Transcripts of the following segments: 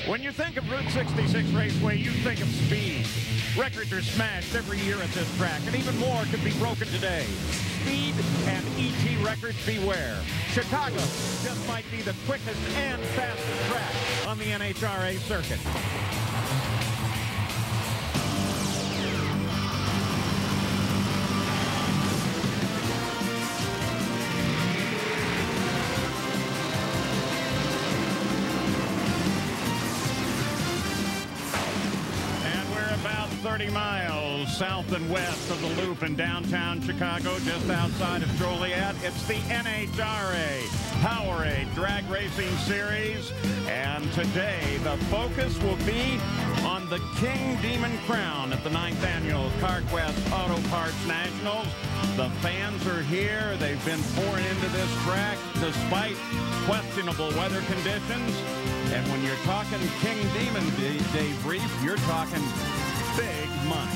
When you think of Route 66 Raceway, you think of speed. Records are smashed every year at this track, and even more could be broken today. Speed and ET records beware. Chicago just might be the quickest and fastest track on the NHRA circuit. And we're about 30 miles south and west of the Loop in downtown Chicago, just outside of Joliet. It's the NHRA Powerade Drag Racing Series, and today the focus will be on the King Demon Crown at the 9th Annual CarQuest Auto Parts Nationals. The fans are here. They've been pouring into this track despite questionable weather conditions. And when you're talking King Demon, Dave Reef, you're talking big money.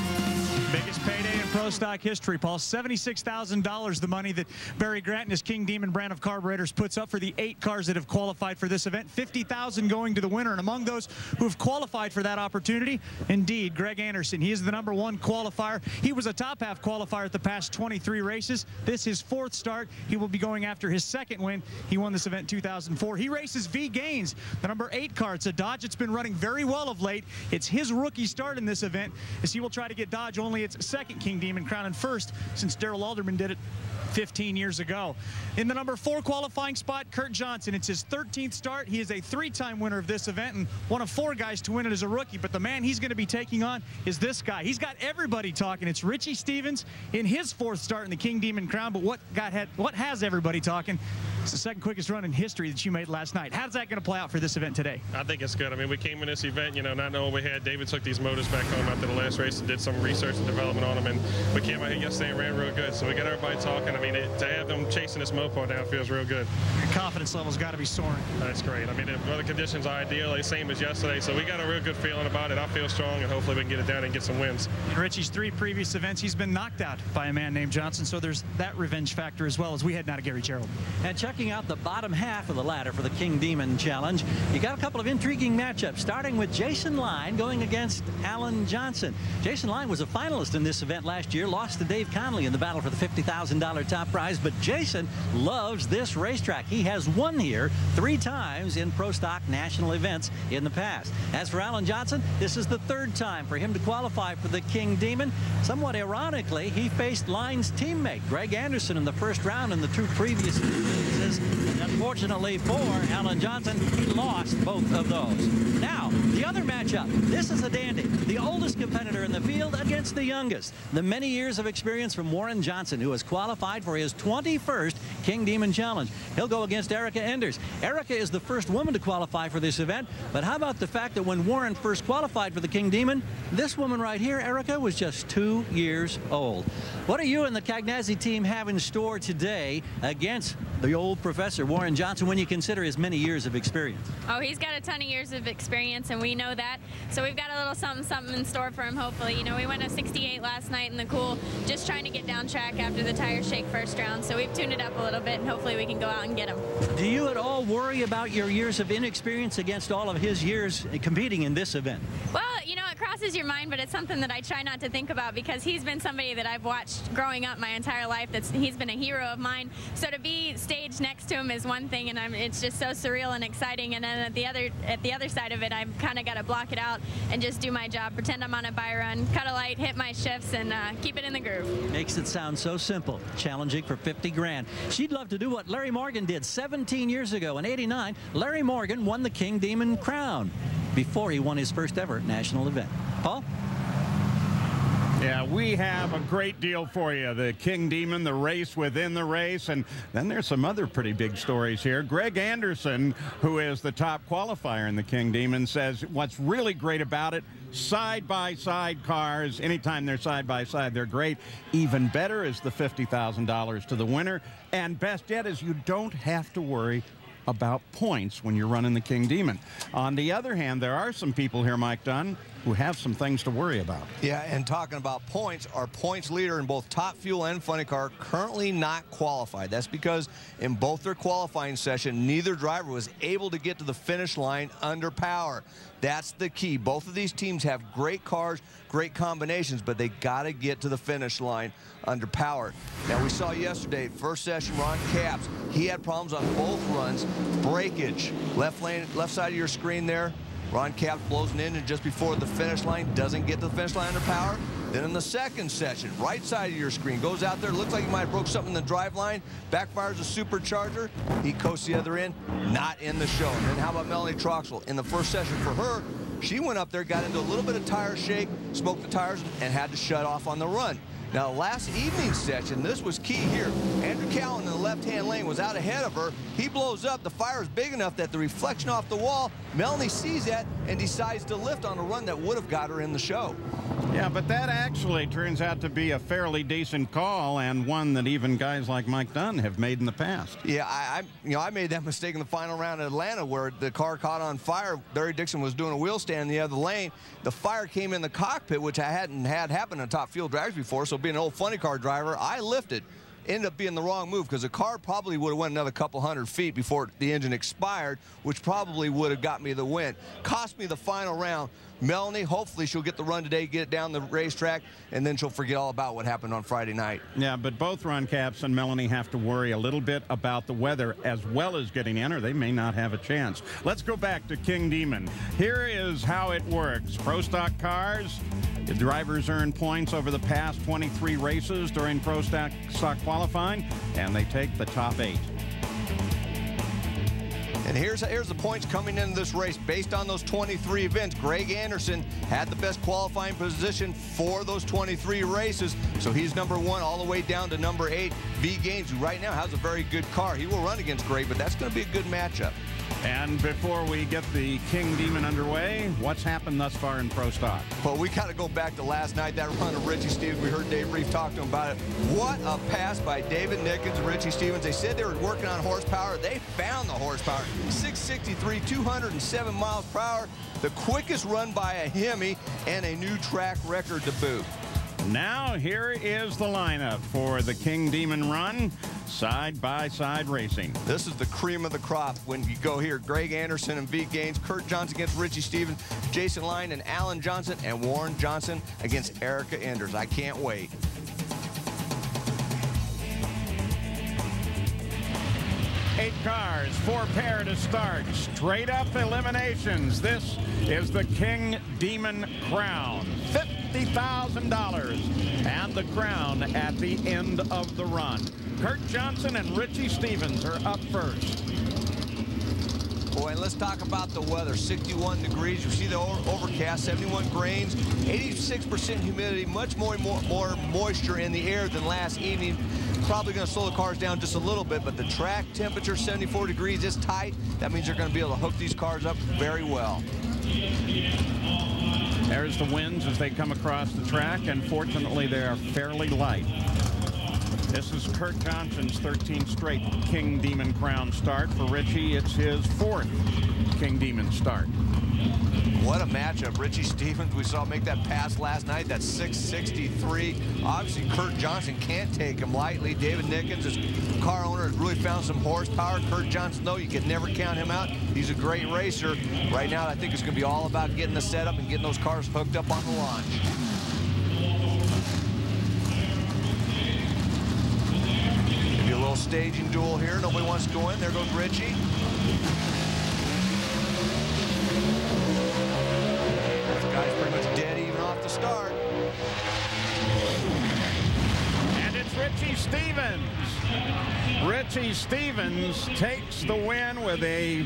Biggest payday in pro stock history, Paul. $76,000 the money that Barry Grant and his King Demon brand of carburetors puts up for the 8 cars that have qualified for this event. $50,000 going to the winner. And among those who have qualified for that opportunity, indeed, Greg Anderson. He is the #1 qualifier. He was a top half qualifier at the past 23 races. This is his 4th start. He will be going after his 2nd win. He won this event in 2004. He races V Gaines, the #8 car. It's a Dodge. It's been running very well of late. It's his rookie start in this event, as he will try to get Dodge only its 2nd King Demon Crown, and 1st since Darrell Alderman did it 15 years ago. In the #4 qualifying spot, Kurt Johnson. It's his 13th start. He is a 3-time winner of this event and one of 4 guys to win it as a rookie. But the man he's going to be taking on is this guy. He's got everybody talking. It's Richie Stevens in his 4th start in the King Demon Crown. But what has everybody talking? It's the 2nd quickest run in history that you made last night. How's that going to play out for this event today? I think it's good. I mean, we came in this event, you know, not knowing what we had. David took these motors back home after the last race and did some research and development on them. And we came out here yesterday and ran real good. So we got everybody talking. I mean, to have them chasing this Mopar down feels real good. Your confidence level's got to be soaring. That's great. I mean, the weather conditions are ideal, the same as yesterday. So we got a real good feeling about it. I feel strong, and hopefully we can get it down and get some wins. In Richie's 3 previous events, he's been knocked out by a man named Johnson. So there's that revenge factor as well as we head now to Gary Gerald. And checking out the bottom half of the ladder for the King Demon Challenge, you got a couple of intriguing matchups, starting with Jason Line going against Alan Johnson. Jason Line was a finalist in this event last year, lost to Dave Conley in the battle for the $50,000 top prize, but Jason loves this racetrack. He has won here 3 times in pro stock national events in the past. As for Alan Johnson, this is the 3rd time for him to qualify for the King Demon. Somewhat ironically, he faced Line's teammate Greg Anderson in the 1st round in the 2 previous races. Unfortunately for Alan Johnson, he lost both of those. Now, the other matchup. This is a dandy. The oldest competitor in the field against the youngest. The many years of experience from Warren Johnson, who has qualified for his 21st King Demon Challenge. He'll go against Erica Enders. Erica is the 1st woman to qualify for this event, but how about the fact that when Warren first qualified for the King Demon, this woman right here, Erica, was just 2 years old. What do you and the Cagnazzi team have in store today against the old professor, Warren Johnson, when you consider his many years of experience? Oh, he's got a ton of years of experience, and we know that. So we've got a little something in store for him, hopefully. You know, we went a 68 last night in the cool, just trying to get down track after the tires shake 1st round. So we've tuned it up a little bit, and hopefully we can go out and get him. Do you at all worry about your years of inexperience against all of his years competing in this event? Well, you know, it crosses your mind, but it's something that I try not to think about because he's been somebody that I've watched growing up my entire life. He's been a hero of mine. So to be staged next to him is one thing, and it's just so surreal and exciting. And then at the other side of it, I've kind of got to block it out and just do my job, pretend I'm on a buy run, cut a light, hit my shifts, and keep it in the groove. Makes it sound so simple. Challenging for 50 grand. She'd love to do what Larry Morgan did 17 years ago in '89. Larry Morgan won the King Demon Crown before he won his 1st ever national event. Paul? Yeah, we have a great deal for you. The King Demon, the race within the race, and then there's some other pretty big stories here. Greg Anderson, who is the top qualifier in the King Demon, says what's really great about it, side-by-side cars. Anytime they're side-by-side, they're great. Even better is the $50,000 to the winner. And best yet is you don't have to worry about points when you're running the King Demon. On the other hand, there are some people here, Mike Dunn, who have some things to worry about. Yeah, and talking about points, our points leader in both Top Fuel and Funny Car currently not qualified. That's because in both their qualifying session, neither driver was able to get to the finish line under power. That's the key. Both of these teams have great cars, great combinations, but they got to get to the finish line under power. Now, we saw yesterday, first session, Ron Capps, he had problems on both runs. Breakage, left side of your screen there. Ron Capps blows an engine just before the finish line, doesn't get to the finish line under power. Then in the second session, right side of your screen, goes out there, looks like he might have broke something in the drive line, backfires a supercharger, he coasts the other end, not in the show. And then how about Melanie Troxel? In the first session for her, she went up there, got into a little bit of tire shake, smoked the tires, and had to shut off on the run. Now, last evening's session, this was key here. Andrew Cowan in the left-hand lane was out ahead of her. He blows up. The fire is big enough that the reflection off the wall, Melanie sees that and decides to lift on a run that would have got her in the show. Yeah, but that actually turns out to be a fairly decent call, and one that even guys like Mike Dunn have made in the past. Yeah, I made that mistake in the final round at Atlanta where the car caught on fire. Barry Dixon was doing a wheel stand in the other lane. The fire came in the cockpit, which I hadn't had happen in Top Fuel Dragsters before, so being an old funny car driver, I lifted. Ended up being the wrong move because the car probably would have went another couple hundred feet before the engine expired, which probably would have got me the win. Cost me the final round. Melanie, hopefully she'll get the run today, get it down the racetrack, and then she'll forget all about what happened on Friday night. Yeah, but both Ron Capps and Melanie have to worry a little bit about the weather as well as getting in, or they may not have a chance. Let's go back to King Demon. Here is how it works. Pro Stock cars, the drivers earn points over the past 23 races during Pro Stock qualifying, and they take the top 8. And here's the points coming into this race based on those 23 events. Greg Anderson had the best qualifying position for those 23 races, so he's number 1 all the way down to number 8. V Gaines, who right now has a very good car. He will run against Greg, but that's going to be a good matchup. And before we get the King Demon underway, what's happened thus far in Pro Stock? Well, we got to go back to last night, that run of Richie Stevens. We heard Dave Reef talk to him about it. What a pass by David Nickens and Richie Stevens. They said they were working on horsepower. They found the horsepower. 663, 207 miles per hour. The quickest run by a Hemi and a new track record to boot. Now here is the lineup for the King Demon run, side-by-side racing. This is the cream of the crop when you go here. Greg Anderson and V Gaines, Kurt Johnson against Richie Stevens, Jason Line and Alan Johnson, and Warren Johnson against Erica Enders. I can't wait. Eight cars, 4 pair to start. Straight up eliminations. This is the King Demon Crown. $50,000 and the crown at the end of the run. Kurt Johnson and Richie Stevens are up first. Boy, and let's talk about the weather. 61 degrees. You see the overcast, 71 grains, 86% humidity, much more moisture in the air than last evening. Probably going to slow the cars down just a little bit, but the track temperature, 74 degrees, is tight. That means you're going to be able to hook these cars up very well. There's the winds as they come across the track, and fortunately they are fairly light. This is Kurt Johnson's 13th straight King Demon Crown start. For Richie, it's his 4th King Demon start. What a matchup. Richie Stevens, we saw make that pass last night, that 663. Obviously, Kurt Johnson can't take him lightly. David Nickens, his car owner, has really found some horsepower. Kurt Johnson, though, you can never count him out. He's a great racer. Right now, I think it's going to be all about getting the setup and getting those cars hooked up on the launch. Maybe a little staging duel here. Nobody wants to go in. There goes Richie. Guy's pretty much dead even off the start. And it's Richie Stevens. Richie Stevens takes the win with a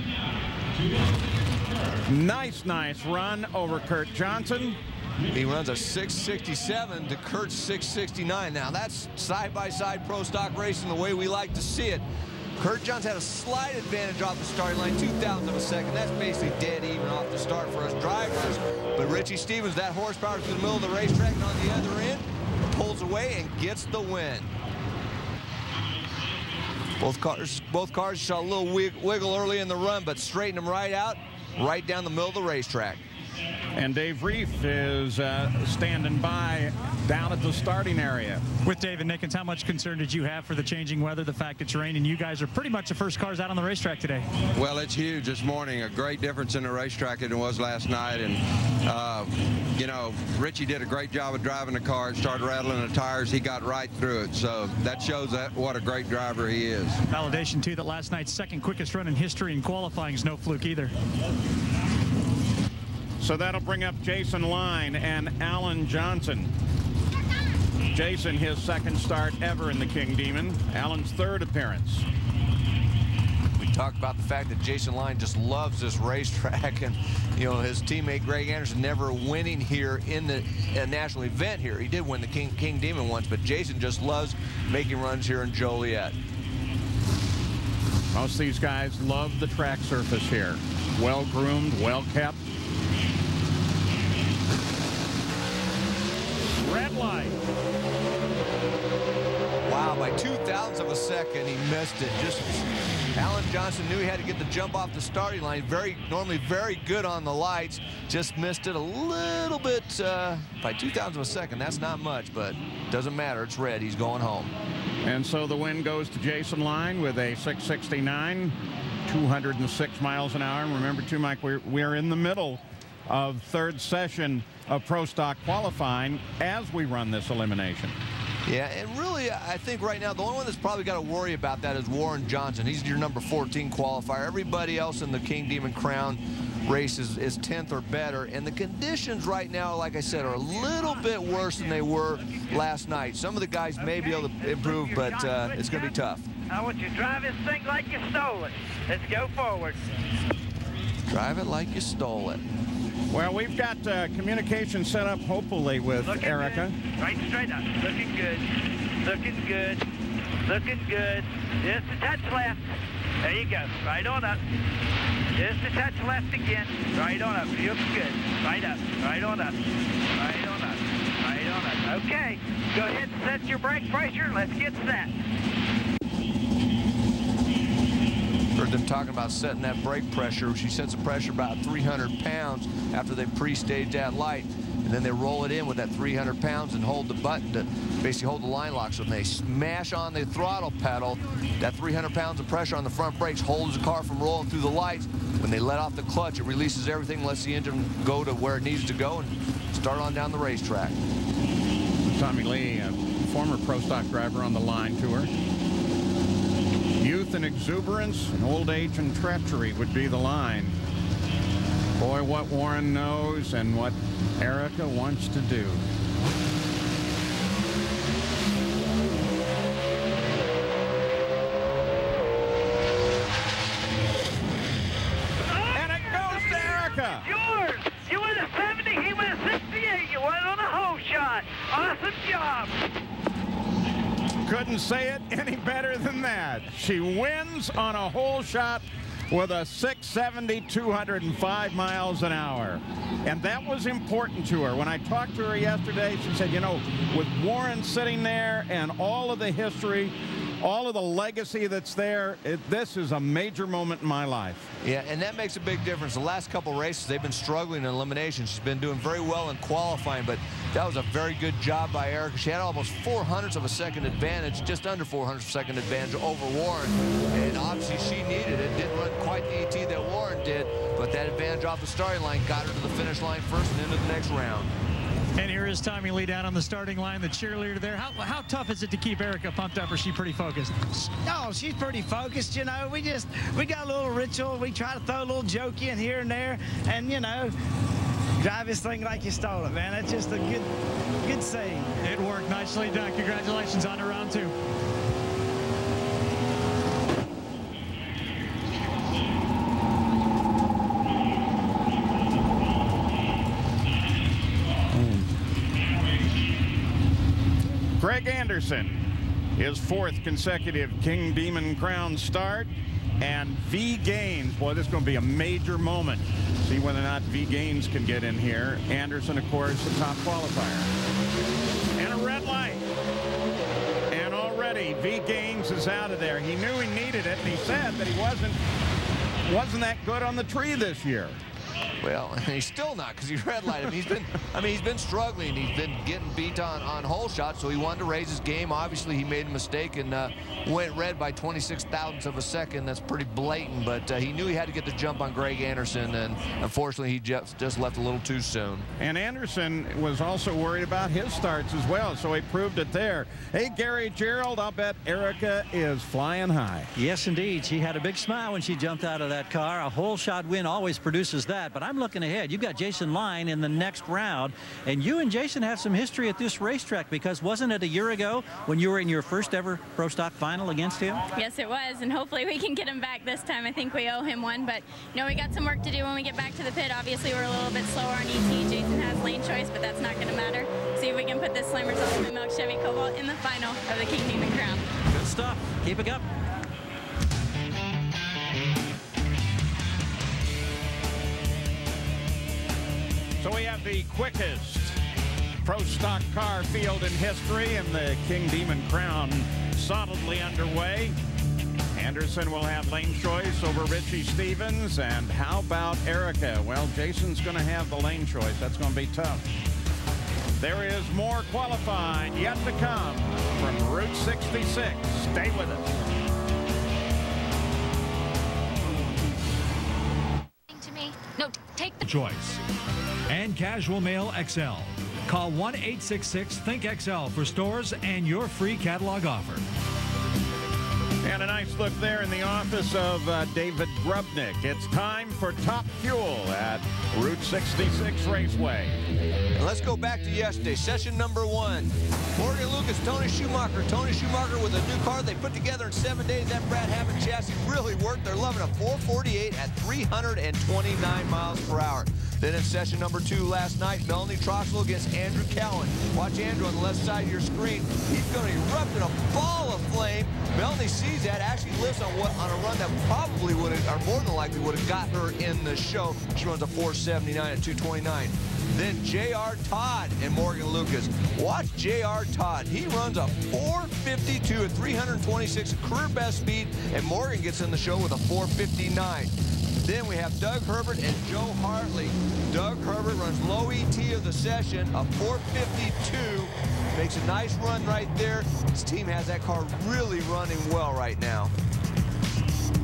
nice run over Kurt Johnson. He runs a 667 to Kurt's 669. Now that's side-by-side pro stock racing the way we like to see it. Kurt Johnson had a slight advantage off the starting line, 0.02 of a second. That's basically dead even off the start for us drivers. But Richie Stevens, that horsepower through the middle of the racetrack and on the other end, pulls away and gets the win. Both cars saw a little wiggle early in the run, but straightened them right out, right down the middle of the racetrack. And Dave Reef is standing by down at the starting area. With David Nickens, how much concern did you have for the changing weather, the fact it's raining? You guys are pretty much the first cars out on the racetrack today. Well, it's huge this morning. A great difference in the racetrack than it was last night. And, you know, Richie did a great job of driving the car. It started rattling the tires. He got right through it. So that shows what a great driver he is. Validation, too, that last night's second quickest run in history in qualifying is no fluke either. So that'll bring up Jason Line and Alan Johnson. Jason, his second start ever in the King Demon. Alan's third appearance. We talked about the fact that Jason Line just loves this racetrack, and you know his teammate Greg Anderson never winning here in the national event here. He did win the King Demon once, but Jason just loves making runs here in Joliet. Most of these guys love the track surface here. Well groomed, well kept. Red light. Wow, by 2/1000 of a second, he missed it. Just Alan Johnson knew he had to get the jump off the starting line. Normally very good on the lights. Just missed it a little bit by 2/1000 of a second. That's not much, but doesn't matter. It's red. He's going home. And so the win goes to Jason Line with a 669, 206 miles an hour. And remember, too, Mike, we're in the middle of third session of Pro Stock qualifying as we run this elimination. Yeah, and really, I think right now the only one that's probably got to worry about that is Warren Johnson. He's your number 14 qualifier. Everybody else in the King Demon Crown race is 10th or better, and the conditions right now, like I said, are a little bit worse than they were last night. Some of the guys may be able to improve, but it's going to be tough. I want you to drive this thing like you stole it. Let's go forward. Drive it like you stole it. Well, we've got communication set up, hopefully, with Looking Erica. Good. Right straight up. Looking good. Looking good. Looking good. Just a touch left. There you go. Right on up. Just a touch left again. Right on up. You look good. Right up. Right on up. Right on up. Right on up. Okay. Go ahead and set your brake pressure. Let's get set. Heard them talking about setting that brake pressure. She sets the pressure about 300 pounds after they pre-stage that light. And then they roll it in with that 300 pounds and hold the button to basically hold the line lock. So when they smash on the throttle pedal, that 300 pounds of pressure on the front brakes holds the car from rolling through the lights. When they let off the clutch, it releases everything, lets the engine go to where it needs to go and start on down the racetrack. Tommy Lee, a former Pro Stock driver on the Line Tour. Youth and exuberance, and old age and treachery would be the line. Boy, what Warren knows and what Erica wants to do. And it goes to Erica. Yours. You went a 70. He went a 68. You went on a hole shot. Awesome job. Couldn't say it any better than that. She wins on a hole shot with a 670, 205 miles an hour. And that was important to her. When I talked to her yesterday, she said, you know, with Warren sitting there and all of the history, all of the legacy that's there, this is a major moment in my life. Yeah, and that makes a big difference. The last couple races, they've been struggling in elimination. She's been doing very well in qualifying, but that was a very good job by Erica. She had almost 0.04 of a second advantage, just under 0.04 of a second advantage over Warren, and obviously she needed it. Didn't run quite the ET that Warren did, but that advantage off the starting line got her to the finish line first and into the next round. And here is Tommy Lee down on the starting line, the cheerleader there. How tough is it to keep Erica pumped up, or is she pretty focused? No, she's pretty focused, you know. We got a little ritual. We try to throw a little joke in here and there, and, you know, drive this thing like you stole it, man. That's just a good saying. It worked. Nicely done. Congratulations on to round two. Greg Anderson, his fourth consecutive King Demon Crown start, and V Gaines. Boy, this is going to be a major moment. See whether or not V Gaines can get in here. Anderson, of course, the top qualifier. And a red light. And already V Gaines is out of there. He knew he needed it, and he said that he wasn't that good on the tree this year. Well, he's still not, because he red lighted. He's been struggling. He's been getting beat on hole shots, so he wanted to raise his game. Obviously, he made a mistake and went red by 26 thousandths of a second. That's pretty blatant, but he knew he had to get the jump on Greg Anderson, and unfortunately, he just left a little too soon. And Anderson was also worried about his starts as well, so he proved it there. Hey, Gary Gerould, I'll bet Erica is flying high. Yes, indeed. She had a big smile when she jumped out of that car. A hole shot win always produces that, but I'm looking ahead. You've got Jason Line in the next round, and you and Jason have some history at this racetrack, because wasn't it a year ago when you were in your first ever Pro Stock final against him? Yes, it was, and hopefully we can get him back this time. I think we owe him one, but we got some work to do when we get back to the pit. Obviously, we're a little bit slower on ET. Jason has lane choice, but that's not going to matter. See if we can put this Slammers Ultimate Milk Chevy Cobalt in the final of the King Demon Crown. Good stuff. Keep it up. So we have the quickest Pro Stock car field in history, and the King Demon Crown solidly underway. Anderson will have lane choice over Richie Stevens. And how about Erica? Well, Jason's going to have the lane choice. That's going to be tough. There is more qualifying yet to come from Route 66. Stay with us. To me. No, take the choice. And Casual Mail XL. Call 1-866-THINK-XL for stores and your free catalog offer. And a nice look there in the office of David Grubnick. It's time for Top Fuel at Route 66 Raceway. And let's go back to yesterday, session number 1. Morgan Lucas, Tony Schumacher. Tony Schumacher with a new car they put together in 7 days. That Brad Hammond chassis really worked. They're loving a 448 at 329 miles per hour. Then in session number 2 last night, Melanie Troxel against Andrew Cowan. Watch Andrew on the left side of your screen. He's going to erupt in a ball of flame. Melanie sees that, actually lives on a run that probably would have, or more than likely would have got her in the show. She runs a 479 at 229. Then J.R. Todd and Morgan Lucas. Watch J.R. Todd. He runs a 452 at 326 career best speed, and Morgan gets in the show with a 459. Then we have Doug Herbert and Joe Hartley. Doug Herbert runs low ET of the session, a 452. Makes a nice run right there. His team has that car really running well right now.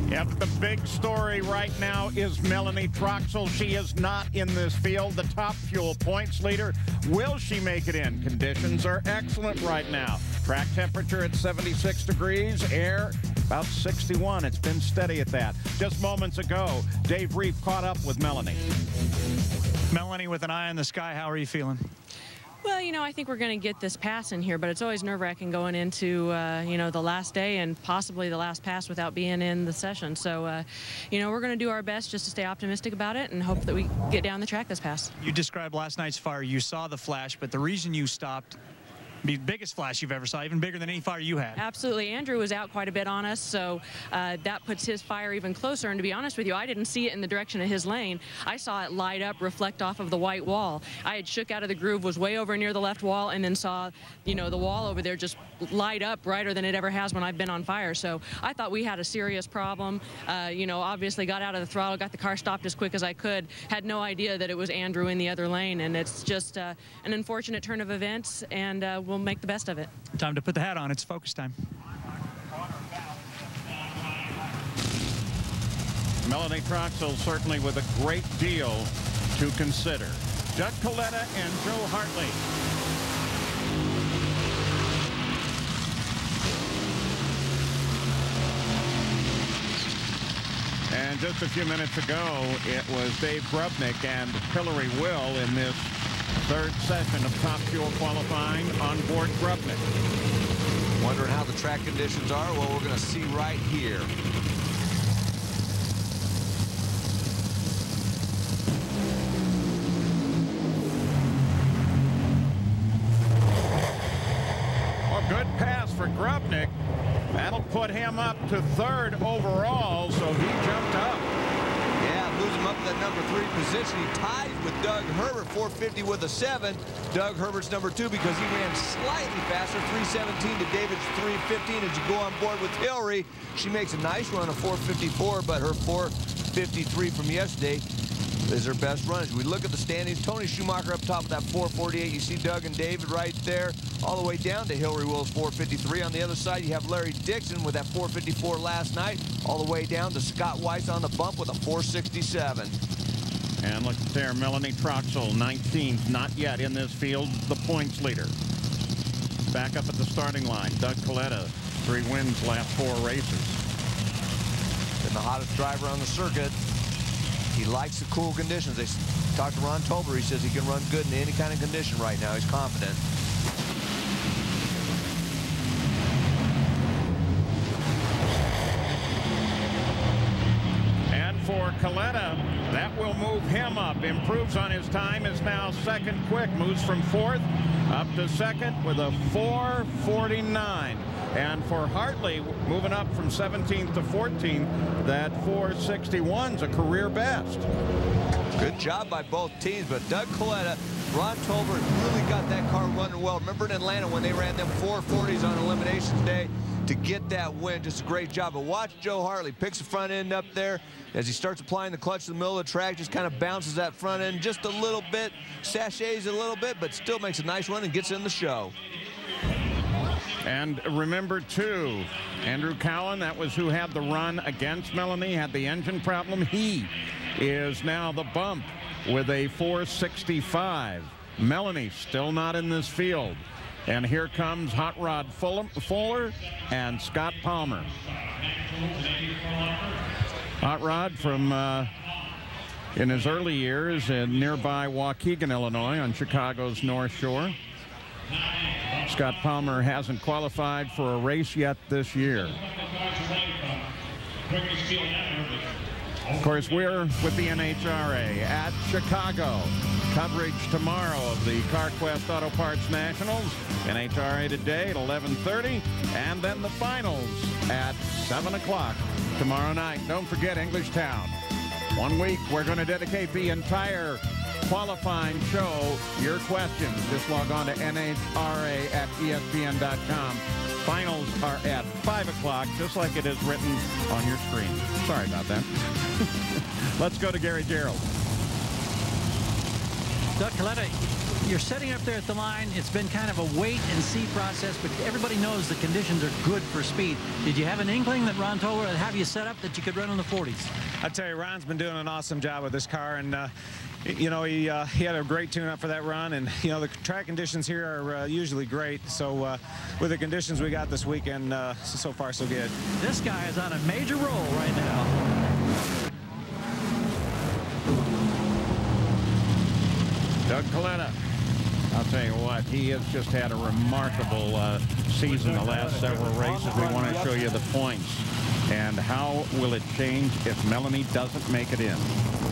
Yep, the big story right now is Melanie Troxel. She is not in this field, the Top Fuel points leader. Will she make it in? Conditions are excellent right now. Track temperature at 76 degrees, air about 61. It's been steady at that. Just moments ago, Dave Reef caught up with Melanie. Melanie, with an eye in the sky, how are you feeling? Well, I think we're going to get this pass in here, but it's always nerve-wracking going into, the last day and possibly the last pass without being in the session. So, we're going to do our best just to stay optimistic about it and hope that we get down the track this pass. You described last night's fire. You saw the flash, but the reason you stopped, the biggest flash you've ever saw, even bigger than any fire you had. Absolutely. Andrew was out quite a bit on us, so that puts his fire even closer. And to be honest with you, I didn't see it in the direction of his lane. I saw it light up, reflect off of the white wall. I had shook out of the groove, was way over near the left wall, and then saw, the wall over there just light up brighter than it ever has when I've been on fire. So I thought we had a serious problem. Obviously got out of the throttle, got the car stopped as quick as I could. Had no idea that it was Andrew in the other lane, and it's just an unfortunate turn of events, and we'll make the best of it. Time to put the hat on. It's focus time. Melanie Troxel certainly with a great deal to consider. Doug Coletta and Joe Hartley. And just a few minutes ago, it was Dave Grubnick and Hillary Will in this third session of Top Fuel qualifying on board Grubnick. Wondering how the track conditions are? Well, we're going to see right here. Well, good pass for Grubnick. That'll put him up to third overall, so he jumped up. Yeah, moves him up to that number 3 position. He ties with Doug Herbert, 450 with a 7. Doug Herbert's number 2 because he ran slightly faster, 317 to David's 315. As you go on board with Hillary, she makes a nice run of 454, but her 453 from yesterday is their best run. As we look at the standings, Tony Schumacher up top of that 448. You see Doug and David right there, all the way down to Hillary Wills 453. On the other side, you have Larry Dixon with that 454 last night, all the way down to Scott Weiss on the bump with a 467. And look there, Melanie Troxel, 19th, not yet in this field, the points leader. Back up at the starting line, Doug Coletta, 3 wins last 4 races. And the hottest driver on the circuit. He likes the cool conditions. They talked to Ron Tolber. He says he can run good in any kind of condition right now. He's confident. And for Coletta, that will move him up. Improves on his time, is now second quick. Moves from 4th up to 2nd with a 4:49. And for Hartley, moving up from 17th to 14th, that 4:61's a career best. Good job by both teams, but Doug Coletta, Ron Tolbert really got that car running well. Remember in Atlanta when they ran them 440s on Eliminations Day to get that win? Just a great job. But watch Joe Hartley, picks the front end up there as he starts applying the clutch to the middle of the track, just kind of bounces that front end just a little bit, sachets a little bit, but still makes a nice run and gets in the show. And remember, too, Andrew Cowan, that was who had the run against Melanie, had the engine problem. He is now the bump with a 465. Melanie still not in this field. And here comes Hot Rod Fuller and Scott Palmer. Hot Rod from in his early years in nearby Waukegan, Illinois, on Chicago's North Shore. Scott Palmer hasn't qualified for a race yet this year. Of course, we're with the NHRA at Chicago. Coverage tomorrow of the CarQuest Auto Parts Nationals. NHRA today at 11:30, and then the finals at 7 o'clock tomorrow night. Don't forget Englishtown. 1 week, we're going to dedicate the entire qualifying show. Your questions, just log on to NHRA@ESPN.com. Finals are at 5 o'clock, just like it is written on your screen. Sorry about that. Let's go to Gary Gerould. Doug Coletta, you're sitting up there at the line. It's been kind of a wait-and-see process, but everybody knows the conditions are good for speed. Did you have an inkling that Ron Tolbert would have you set up that you could run in the 40s? I tell you, Ron's been doing an awesome job with this car, and you know, he had a great tune-up for that run, and you know, the track conditions here are usually great. So with the conditions we got this weekend, so far so good. This guy is on a major roll right now. Doug Coletta. I'll tell you what, he has just had a remarkable season the last several races. We want to show you the points. And how will it change if Melanie doesn't make it in?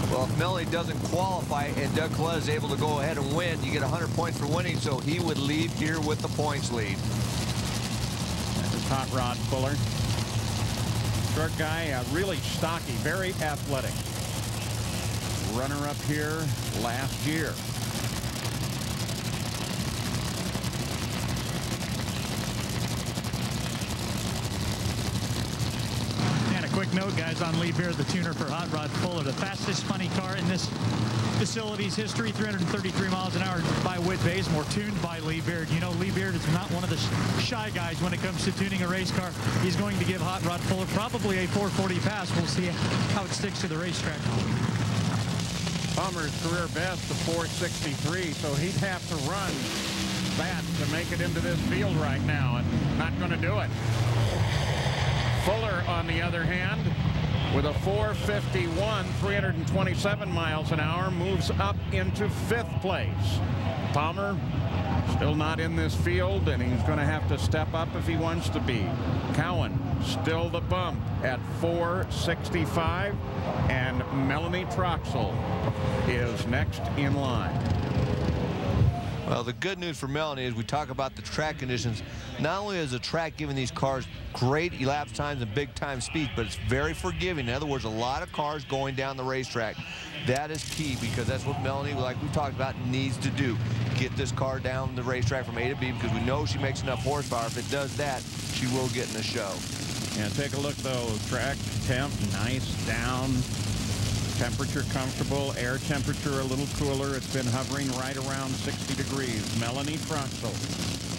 Well, if Melanie doesn't qualify and Doug Coletta is able to go ahead and win, you get 100 points for winning, so he would leave here with the points lead. That is Hot Rod Fuller. Short guy, really stocky, very athletic. Runner-up here last year. Quick note, guys, on Lee Beard, the tuner for Hot Rod Fuller, the fastest funny car in this facility's history, 333 miles an hour by Whit Bazemore, tuned by Lee Beard. You know, Lee Beard is not one of the shy guys when it comes to tuning a race car. He's going to give Hot Rod Fuller probably a 440 pass. We'll see how it sticks to the racetrack. Palmer's career best of 463, so he'd have to run that to make it into this field right now, and not going to do it. Fuller, on the other hand, with a 451, 327 miles an hour, moves up into 5th place. Palmer still not in this field, and he's going to have to step up if he wants to be. Cowan still the bump at 465, and Melanie Troxel is next in line. Well, the good news for Melanie is we talk about the track conditions. Not only is the track giving these cars great elapsed times and big time speeds, but it's very forgiving. In other words, a lot of cars going down the racetrack. That is key, because that's what Melanie, like we talked about, needs to do. Get this car down the racetrack from A to B, because we know she makes enough horsepower. If it does that, she will get in the show. Yeah, take a look, though. Track temp, nice down. Temperature comfortable, air temperature a little cooler. It's been hovering right around 60 degrees. Melanie Troxel,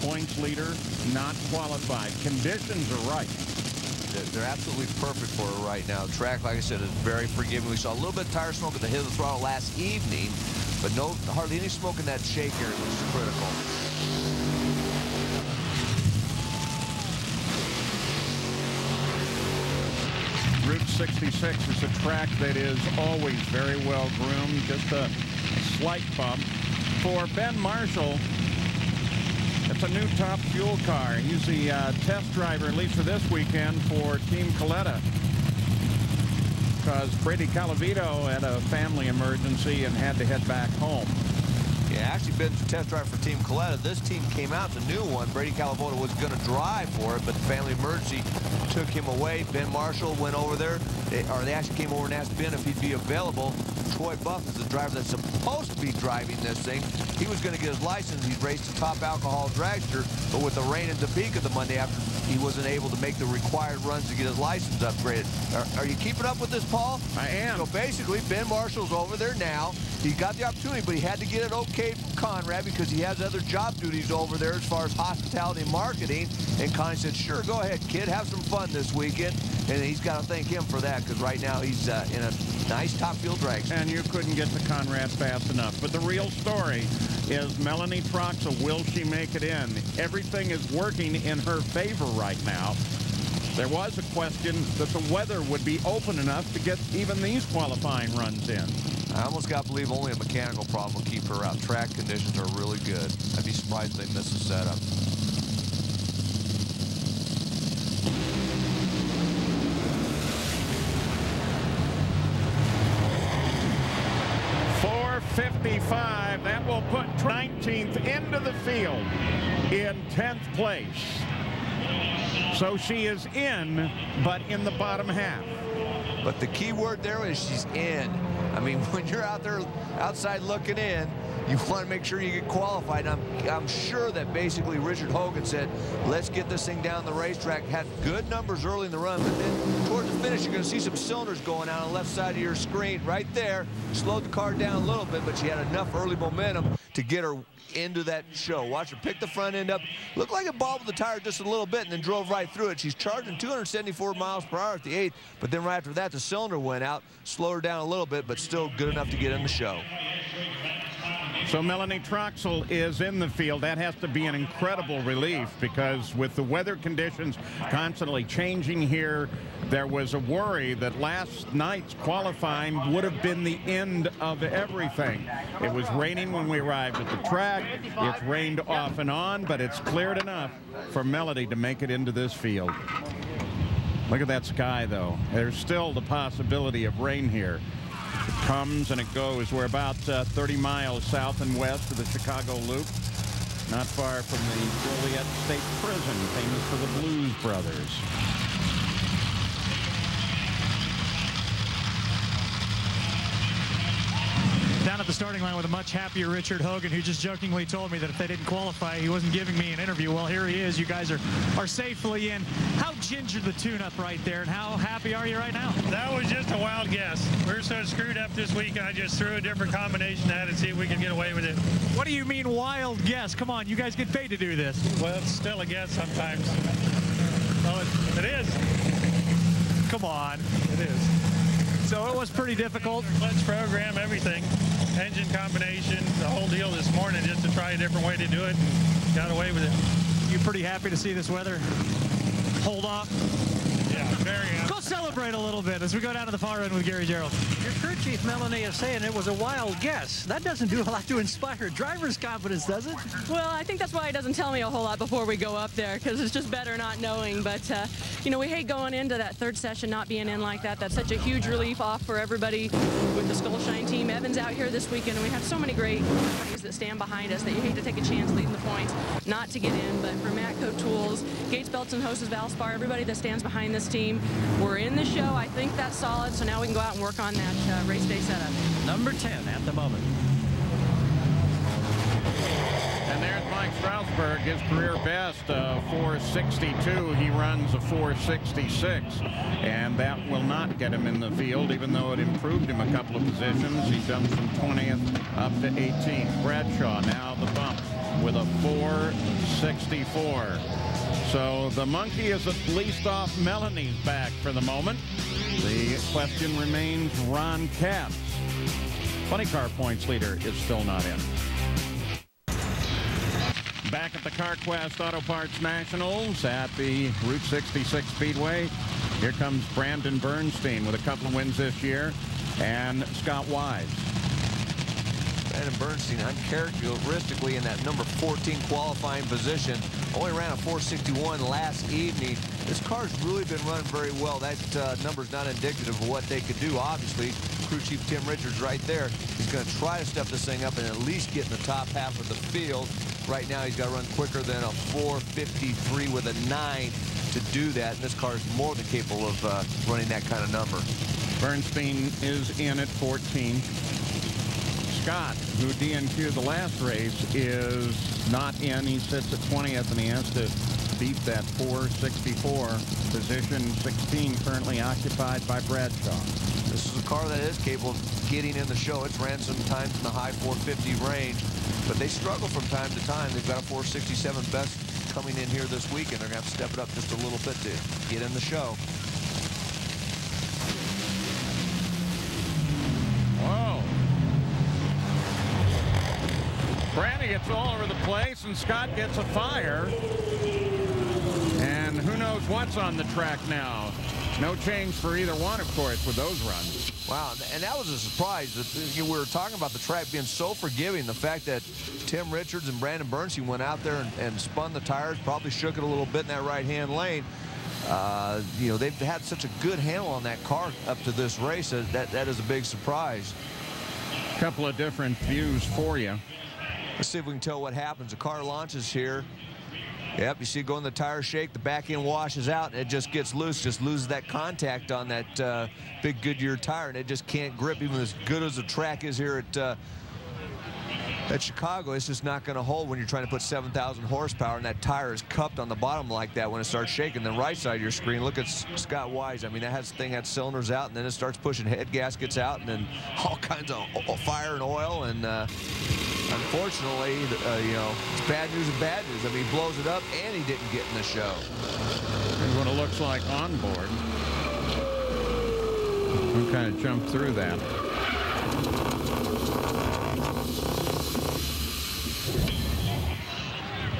points leader, not qualified. Conditions are right. They're absolutely perfect for her right now. Track, like I said, is very forgiving. We saw a little bit of tire smoke at the head of the throttle last evening, but hardly any smoke in that shake area, which is critical. Route 66 is a track that is always very well groomed. Just a slight bump. For Ben Marshall, it's a new top fuel car. He's the test driver, at least for this weekend, for Team Coletta, because Brady Calavito had a family emergency and had to head back home. Yeah, actually Ben's a test driver for Team Coletta. This team came out, it's a new one. Brady Calavito was going to drive for it, but the family emergency took him away. Ben Marshall went over there, or they actually came over and asked Ben if he'd be available. Troy Buff is the driver that's supposed to be driving this thing. He was going to get his license. He raced a top alcohol dragster, but with the rain in Topeka the Monday after, he wasn't able to make the required runs to get his license upgraded. Are you keeping up with this, Paul? I am. So basically, Ben Marshall's over there now. He got the opportunity, but he had to get it okay from Conrad because he has other job duties over there as far as hospitality and marketing. And Connie said, sure, go ahead, kid, have some fun this weekend. And he's got to thank him for that, because right now he's in a nice top fuel dragster. And you couldn't get to Conrad fast enough. But the real story is Melanie Troxel. Will she make it in? Everything is working in her favor right now. There was a question that the weather would be open enough to get even these qualifying runs in. I almost got to believe only a mechanical problem will keep her out. Track conditions are really good. I'd be surprised if they miss a setup. .455. That will put 19th into the field in 10th place. So she is in, but in the bottom half. But the key word there is she's in. I mean, when you're out there outside looking in, you want to make sure you get qualified. I'm sure that basically Richard Hogan said, let's get this thing down the racetrack. Had good numbers early in the run, but then towards the finish, you're going to see some cylinders going out on the left side of your screen right there. Slowed the car down a little bit, but she had enough early momentum to get her into that show. Watch her pick the front end up. Looked like it bobbled the tire just a little bit and then drove right through it. She's charging 274 miles per hour at the 8th, but then right after that, the cylinder went out, slowed her down a little bit, but still good enough to get in the show. So Melanie Troxel is in the field. That has to be an incredible relief, because with the weather conditions constantly changing here, there was a worry that last night's qualifying would have been the end of everything. It was raining when we arrived at the track. It's rained off and on, but it's cleared enough for Melody to make it into this field. Look at that sky, though. There's still the possibility of rain here. It comes and it goes. We're about 30 miles south and west of the Chicago Loop, not far from the Joliet State Prison, famous for the Blues Brothers. Down at the starting line with a much happier Richard Hogan, who just jokingly told me that if they didn't qualify, he wasn't giving me an interview. Well, here he is. You guys are safely in. How gingered the tune-up right there, and how happy are you right now? That was just a wild guess. We're so screwed up this week, I just threw a different combination at it to see if we can get away with it. What do you mean wild guess? Come on, you guys get paid to do this. Well, it's still a guess sometimes. Well, it is. Come on. It is. So it was pretty difficult. Clutch program, everything. Engine combination, the whole deal this morning, just to try a different way to do it, and got away with it. You pretty happy to see this weather hold off? Yeah, very happy. Go celebrate a little bit as we go down to the far end with Gary Gerould. Your crew chief, Melanie, is saying it was a wild guess. That doesn't do a lot to inspire driver's confidence, does it? Well, I think that's why he doesn't tell me a whole lot before we go up there, because it's just better not knowing. But, you know, we hate going into that third session not being in like that. That's such a huge relief off for everybody with the Skullshine team. Evan's out here this weekend, and we have so many great companies that stand behind us that you hate to take a chance leading the points not to get in. But for Matco Tools, Gates Belts and Hoses, Valspar, everybody that stands behind this team, we're in the show. I think that's solid, so now we can go out and work on that race day setup. Number 10 at the moment. And there's Mike Strauss. Stroudsburg, his career best, 462. He runs a 466, and that will not get him in the field, even though it improved him a couple of positions. He jumps from 20th up to 18th. Bradshaw now the bump with a 464. So the monkey is at least off Melanie's back for the moment. The question remains Ron Capps. Funny car points leader is still not in. Back at the CarQuest Auto Parts Nationals at the Route 66 Speedway. Here comes Brandon Bernstein with a couple of wins this year, and Scott Wise. Brandon Bernstein uncharacteristically in that number 14 qualifying position. Only ran a 461 last evening. This car's really been running very well. That number's not indicative of what they could do. Obviously, crew chief Tim Richards right there. He's going to try to step this thing up and at least get in the top half of the field. Right now, he's got to run quicker than a 453 with a 9 to do that. And this car is more than capable of running that kind of number. Bernstein is in at 14. Scott, who DNQ'd the last race, is not in. He sits at 20th, and he has to beat that 464. Position 16 currently occupied by Bradshaw. This is a car that is capable of getting in the show. It's ran some times in the high 450 range, but they struggle from time to time. They've got a 467 best coming in here this week, and they're going to have to step it up just a little bit to get in the show. Whoa. Brandy gets all over the place, and Scott gets a fire. And who knows what's on the track now. No change for either one, of course, with those runs. Wow, and that was a surprise. We were talking about the track being so forgiving. The fact that Tim Richards and Brandon Bernstein went out there and spun the tires, probably shook it a little bit in that right-hand lane. You know, they've had such a good handle on that car up to this race. That is a big surprise. A couple of different views for you. Let's see if we can tell what happens. The car launches here. Yep, you see it going the tire shake, the back end washes out, and it just gets loose, just loses that contact on that big Goodyear tire, and it just can't grip. Even as good as the track is here at Chicago, it's just not going to hold when you're trying to put 7,000 horsepower, and that tire is cupped on the bottom like that when it starts shaking. The right side of your screen, look at Scott Wise. I mean, that thing had cylinders out, and then it starts pushing head gaskets out, and then all kinds of fire and oil, and unfortunately, you know, it's bad news and bad news. I mean, he blows it up, and he didn't get in the show. Here's what it looks like on board. We'll kind of jump through that.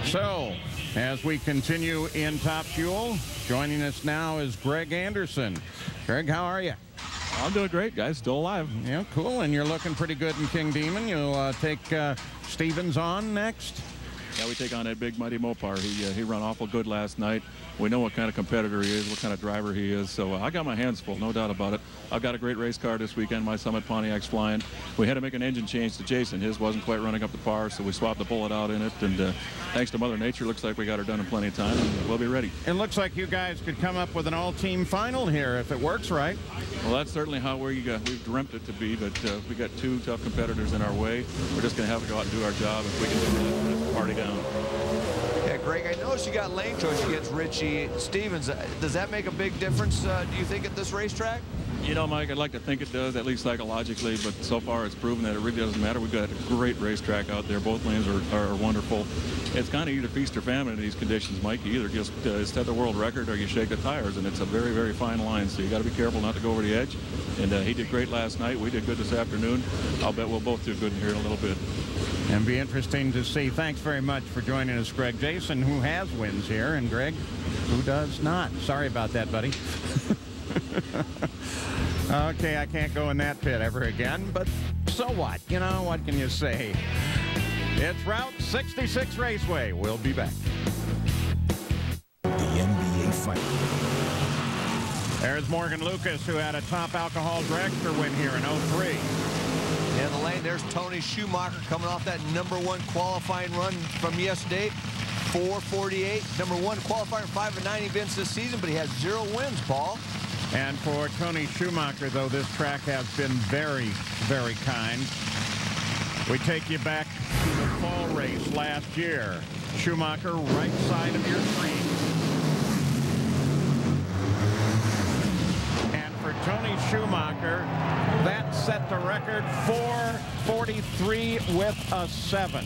So, as we continue in Top Fuel, joining us now is Greg Anderson. Greg, how are you? I'm doing great, guys. Still alive. Yeah, cool. And you're looking pretty good in King Demon. You'll take Stevens on next. Yeah, we take on that big mighty Mopar. He ran awful good last night. We know what kind of competitor he is, what kind of driver he is. So I got my hands full, no doubt about it. I've got a great race car this weekend. My Summit Pontiac's flying. We had to make an engine change to Jason. His wasn't quite running up to par, so we swapped the bullet out in it. And thanks to Mother Nature, looks like we got her done in plenty of time, and we'll be ready. It looks like you guys could come up with an all-team final here if it works right. Well, that's certainly how we've dreamt it to be, but we got two tough competitors in our way. We're just going to have to go out and do our job. If we can do that, party down. Yeah, Greg, I noticed you got lane choice against Richie Stevens. Does that make a big difference, do you think, at this racetrack? You know, Mike, I'd like to think it does, at least psychologically, but so far it's proven that it really doesn't matter. We've got a great racetrack out there. Both lanes are wonderful. It's kind of either feast or famine in these conditions, Mike. You either just set the world record or you shake the tires, and it's a very, very fine line, so you got to be careful not to go over the edge. And he did great last night. We did good this afternoon. I'll bet we'll both do good here in a little bit. And be interesting to see. Thanks very much for joining us, Greg. Jason, who has wins here, and Greg, who does not. Sorry about that, buddy. Okay, I can't go in that pit ever again, but so what? You know, what can you say? It's Route 66 Raceway. We'll be back. The NBA Final. There's Morgan Lucas, who had a top alcohol dragster win here in 03. In the lane, there's Tony Schumacher coming off that #1 qualifying run from yesterday. 4:48, #1 qualifying, 5 events this season, but he has 0 wins, Paul. And for Tony Schumacher, though, this track has been very, very kind. We take you back to the fall race last year. Schumacher, right side of your screen. And for Tony Schumacher, that set the record 4:43 with a 7.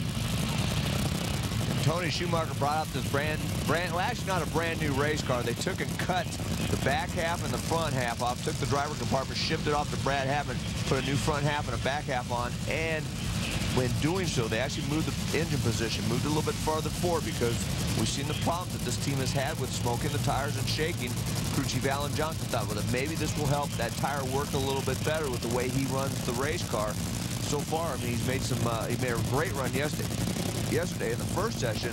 Tony Schumacher brought out this brand well, actually not a brand new race car. They took and cut the back half and the front half off, took the driver compartment, shipped it off to Brad Hammond, put a new front half and a back half on, and when doing so, they actually moved the engine position, moved it a little bit farther forward, because we've seen the problems that this team has had with smoking the tires and shaking. Crew Chief Alan Johnson thought, well, maybe this will help that tire work a little bit better with the way he runs the race car. So far, I mean, he made a great run yesterday in the first session.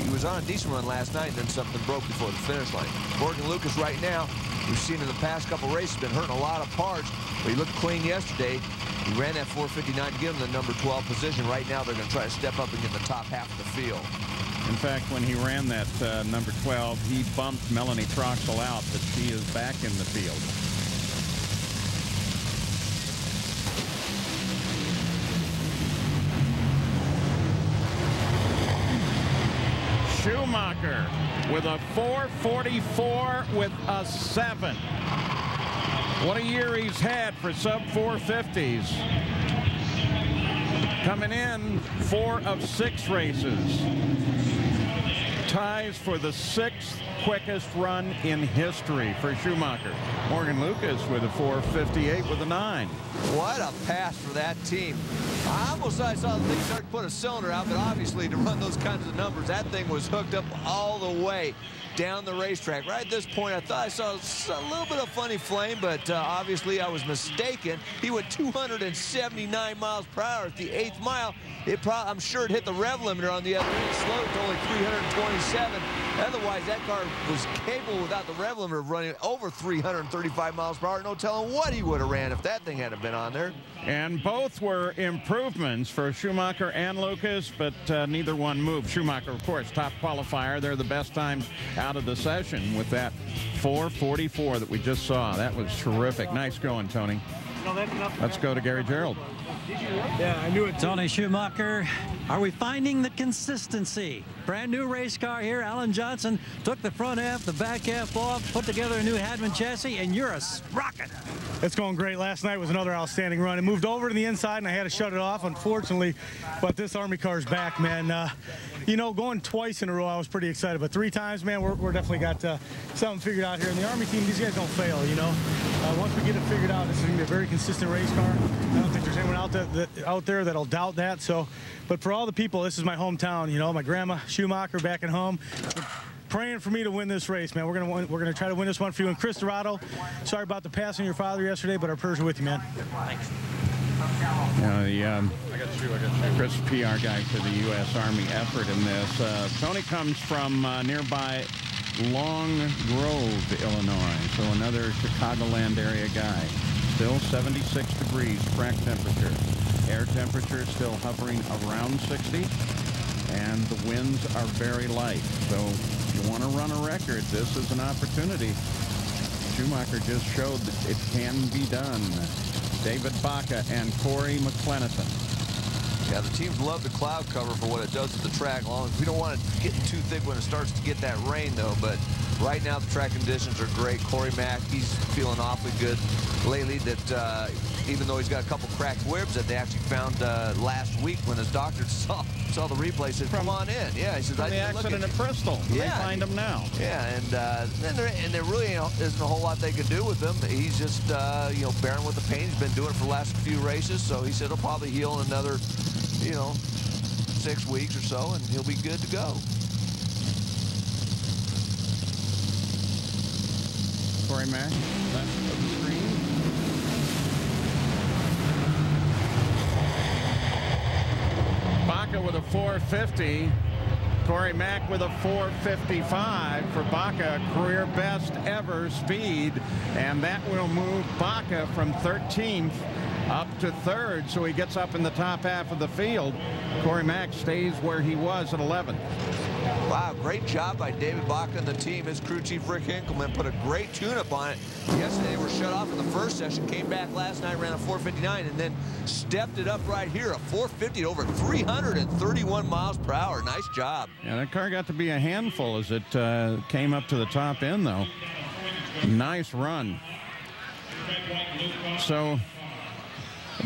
He was on a decent run last night, and then something broke before the finish line. Morgan Lucas right now, we've seen in the past couple races, been hurting a lot of parts, but he looked clean yesterday. He ran that 4:59 to give him the number 12 position. Right now, they're going to try to step up and get in the top half of the field. In fact, when he ran that number 12, he bumped Melanie Troxel out, but she is back in the field. Schumacher with a 4:44 with a 7. What a year he's had for sub-450s. Coming in 4 of 6 races. Ties for the 6th quickest run in history for Schumacher. Morgan Lucas with a 4:58 with a 9. What a pass for that team. I almost thought I saw the thing start to put a cylinder out, but obviously to run those kinds of numbers, that thing was hooked up all the way down the racetrack. Right at this point, I thought I saw a little bit of funny flame, but obviously I was mistaken. He went 279 miles per hour at the 8th mile. I'm sure it hit the rev limiter on the other end, slowed to only 327. Otherwise, that car was capable without the rev limiter of running over 335 miles per hour. No telling what he would have ran if that thing hadn't been on there. And both were improvements for Schumacher and Lucas, but neither one moved. Schumacher, of course, top qualifier. They're the best times out of the session with that 4:44 that we just saw. That was terrific. Nice going, Tony. Let's go to Gary Gerould. Yeah, I knew it. Tony Schumacher, are we finding the consistency? Brand new race car here. Alan Johnson took the front half, the back half off, put together a new Hadman chassis, and you're a rocket. It's going great. Last night was another outstanding run. It moved over to the inside, and I had to shut it off, unfortunately. But this Army car's back, man. You know, going twice in a row, I was pretty excited. But 3 times, man, we're definitely got something figured out here. And the Army team, these guys don't fail, you know. Once we get it figured out, this is going to be a very consistent race car. I don't think there's anyone out there that'll doubt that. So, but for all the people, this is my hometown, you know, my grandma Schumacher back at home. Praying for me to win this race, man. We're gonna try to win this one for you. And Chris Dorado, sorry about the passing of your father yesterday, but our prayers are with you, man. Thanks. Chris, PR guy for the U.S. Army effort in this. Tony comes from nearby Long Grove, Illinois, so another Chicagoland area guy. Still 76 degrees track temperature. Air temperature still hovering around 60. And the winds are very light. So if you want to run a record, this is an opportunity. Schumacher just showed that it can be done. David Baca and Corey McClenison. Yeah, the teams love the cloud cover for what it does to the track. Long as we don't want it to get too thick when it starts to get that rain, though. But right now, the track conditions are great. Corey Mack, he's feeling awfully good lately. That even though he's got a couple cracked ribs that they actually found last week when his doctor saw the replay, said, "Come on in." Yeah, he says, "From the accident at Bristol." Yeah, they find him now. Yeah, and there really isn't a whole lot they can do with him. He's just you know, bearing with the pain. He's been doing it for the last few races, so he said he'll probably heal in another, you know, 6 weeks or so, and he'll be good to go. Corey Mack, left of the screen. Baca with a 450. Corey Mack with a 455 for Baca, career best ever speed, and that will move Baca from 13th up to 3rd, so he gets up in the top half of the field. Corey Mack stays where he was at 11th. Wow, great job by David Baca and the team. His crew chief Rick Hinkleman put a great tune-up on it. Yesterday they were shut off in the first session, came back last night, ran a 4:59, and then stepped it up right here, a 450 over 331 miles per hour. Nice job. Yeah, that car got to be a handful as it came up to the top end, though. Nice run. So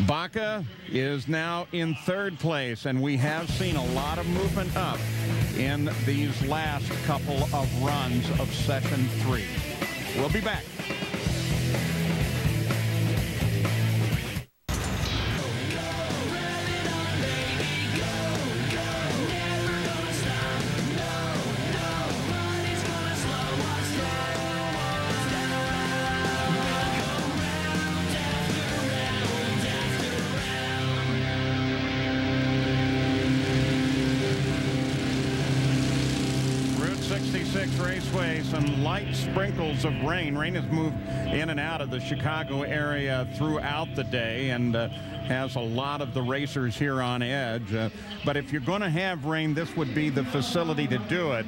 Baca is now in third place, and we have seen a lot of movement up in these last couple of runs of session 3. We'll be back. Raceway, some light sprinkles of rain. Rain has moved in and out of the Chicago area throughout the day and has a lot of the racers here on edge. But if you're going to have rain, this would be the facility to do it.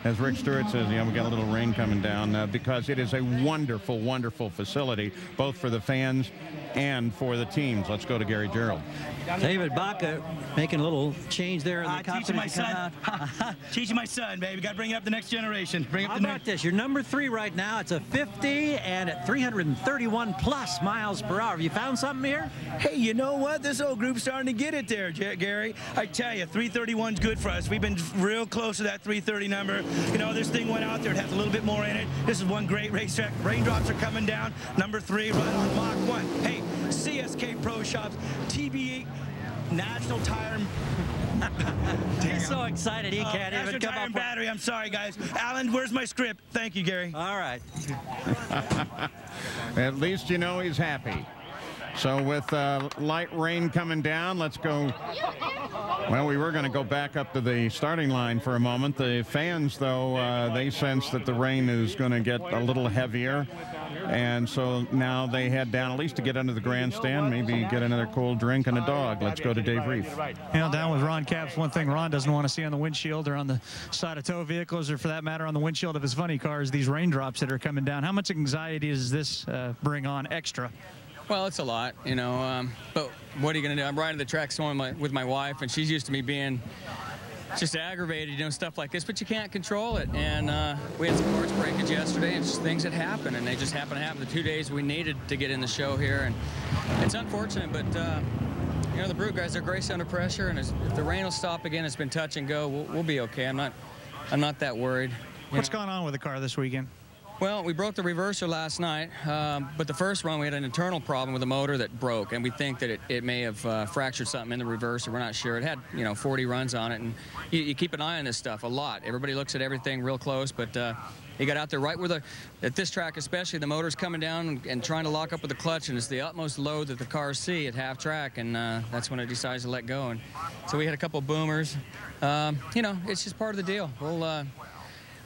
As Rick Stewart says, yeah, we got a little rain coming down because it is a wonderful, wonderful facility, both for the fans and for the teams. Let's go to Gary Gerould. David Baca making a little change there in the teaching my son. Teaching my son, baby. Got to bring it up the next generation. Bring up How about this? You're number 3 right now. It's a 50 and at 331 plus miles per hour. Have you found something here? Hey, you know what? This old group's starting to get it there, Gary. I tell you, 331's good for us. We've been real close to that 330 number. You know, this thing went out there. It has a little bit more in it. This is one great racetrack. Raindrops are coming down. Number 3, running on Mach 1. Hey, CSK Pro Shops, TBE, National Tire. He's so excited he can't even come up with... battery. I'm sorry, guys. Alan, where's my script? Thank you, Gary. All right. At least you know he's happy. So with light rain coming down, let's go. Well, we were going to go back up to the starting line for a moment. The fans, though, they sense that the rain is going to get a little heavier. And so now they head down at least to get under the grandstand, maybe get another cold drink and a dog. Let's go to Dave Reef. You know, down with Ron Capps, one thing Ron doesn't want to see on the windshield or on the side of tow vehicles, or for that matter on the windshield of his funny cars, these raindrops that are coming down. How much anxiety does this bring on extra? Well, it's a lot, you know, but what are you going to do? I'm riding the track with my wife, and she's used to me being just aggravated, you know, stuff like this, but you can't control it. And we had some parts breakage yesterday, and just things that happen, and they just happen to happen the 2 days we needed to get in the show here. And it's unfortunate, but, you know, the Brute guys are grace under pressure, and if the rain will stop again, it's been touch and go, we'll be okay. I'm not that worried. What's going on with the car this weekend? Well, we broke the reverser last night, but the first run we had an internal problem with the motor that broke, and we think that it may have fractured something in the reverser. We're not sure. It had, you know, 40 runs on it, and you keep an eye on this stuff a lot. Everybody looks at everything real close, but he got out there right where at this track especially, the motor's coming down and trying to lock up with the clutch, and it's the utmost load that the cars see at half track, and that's when it decides to let go. And so we had a couple of boomers. You know, it's just part of the deal.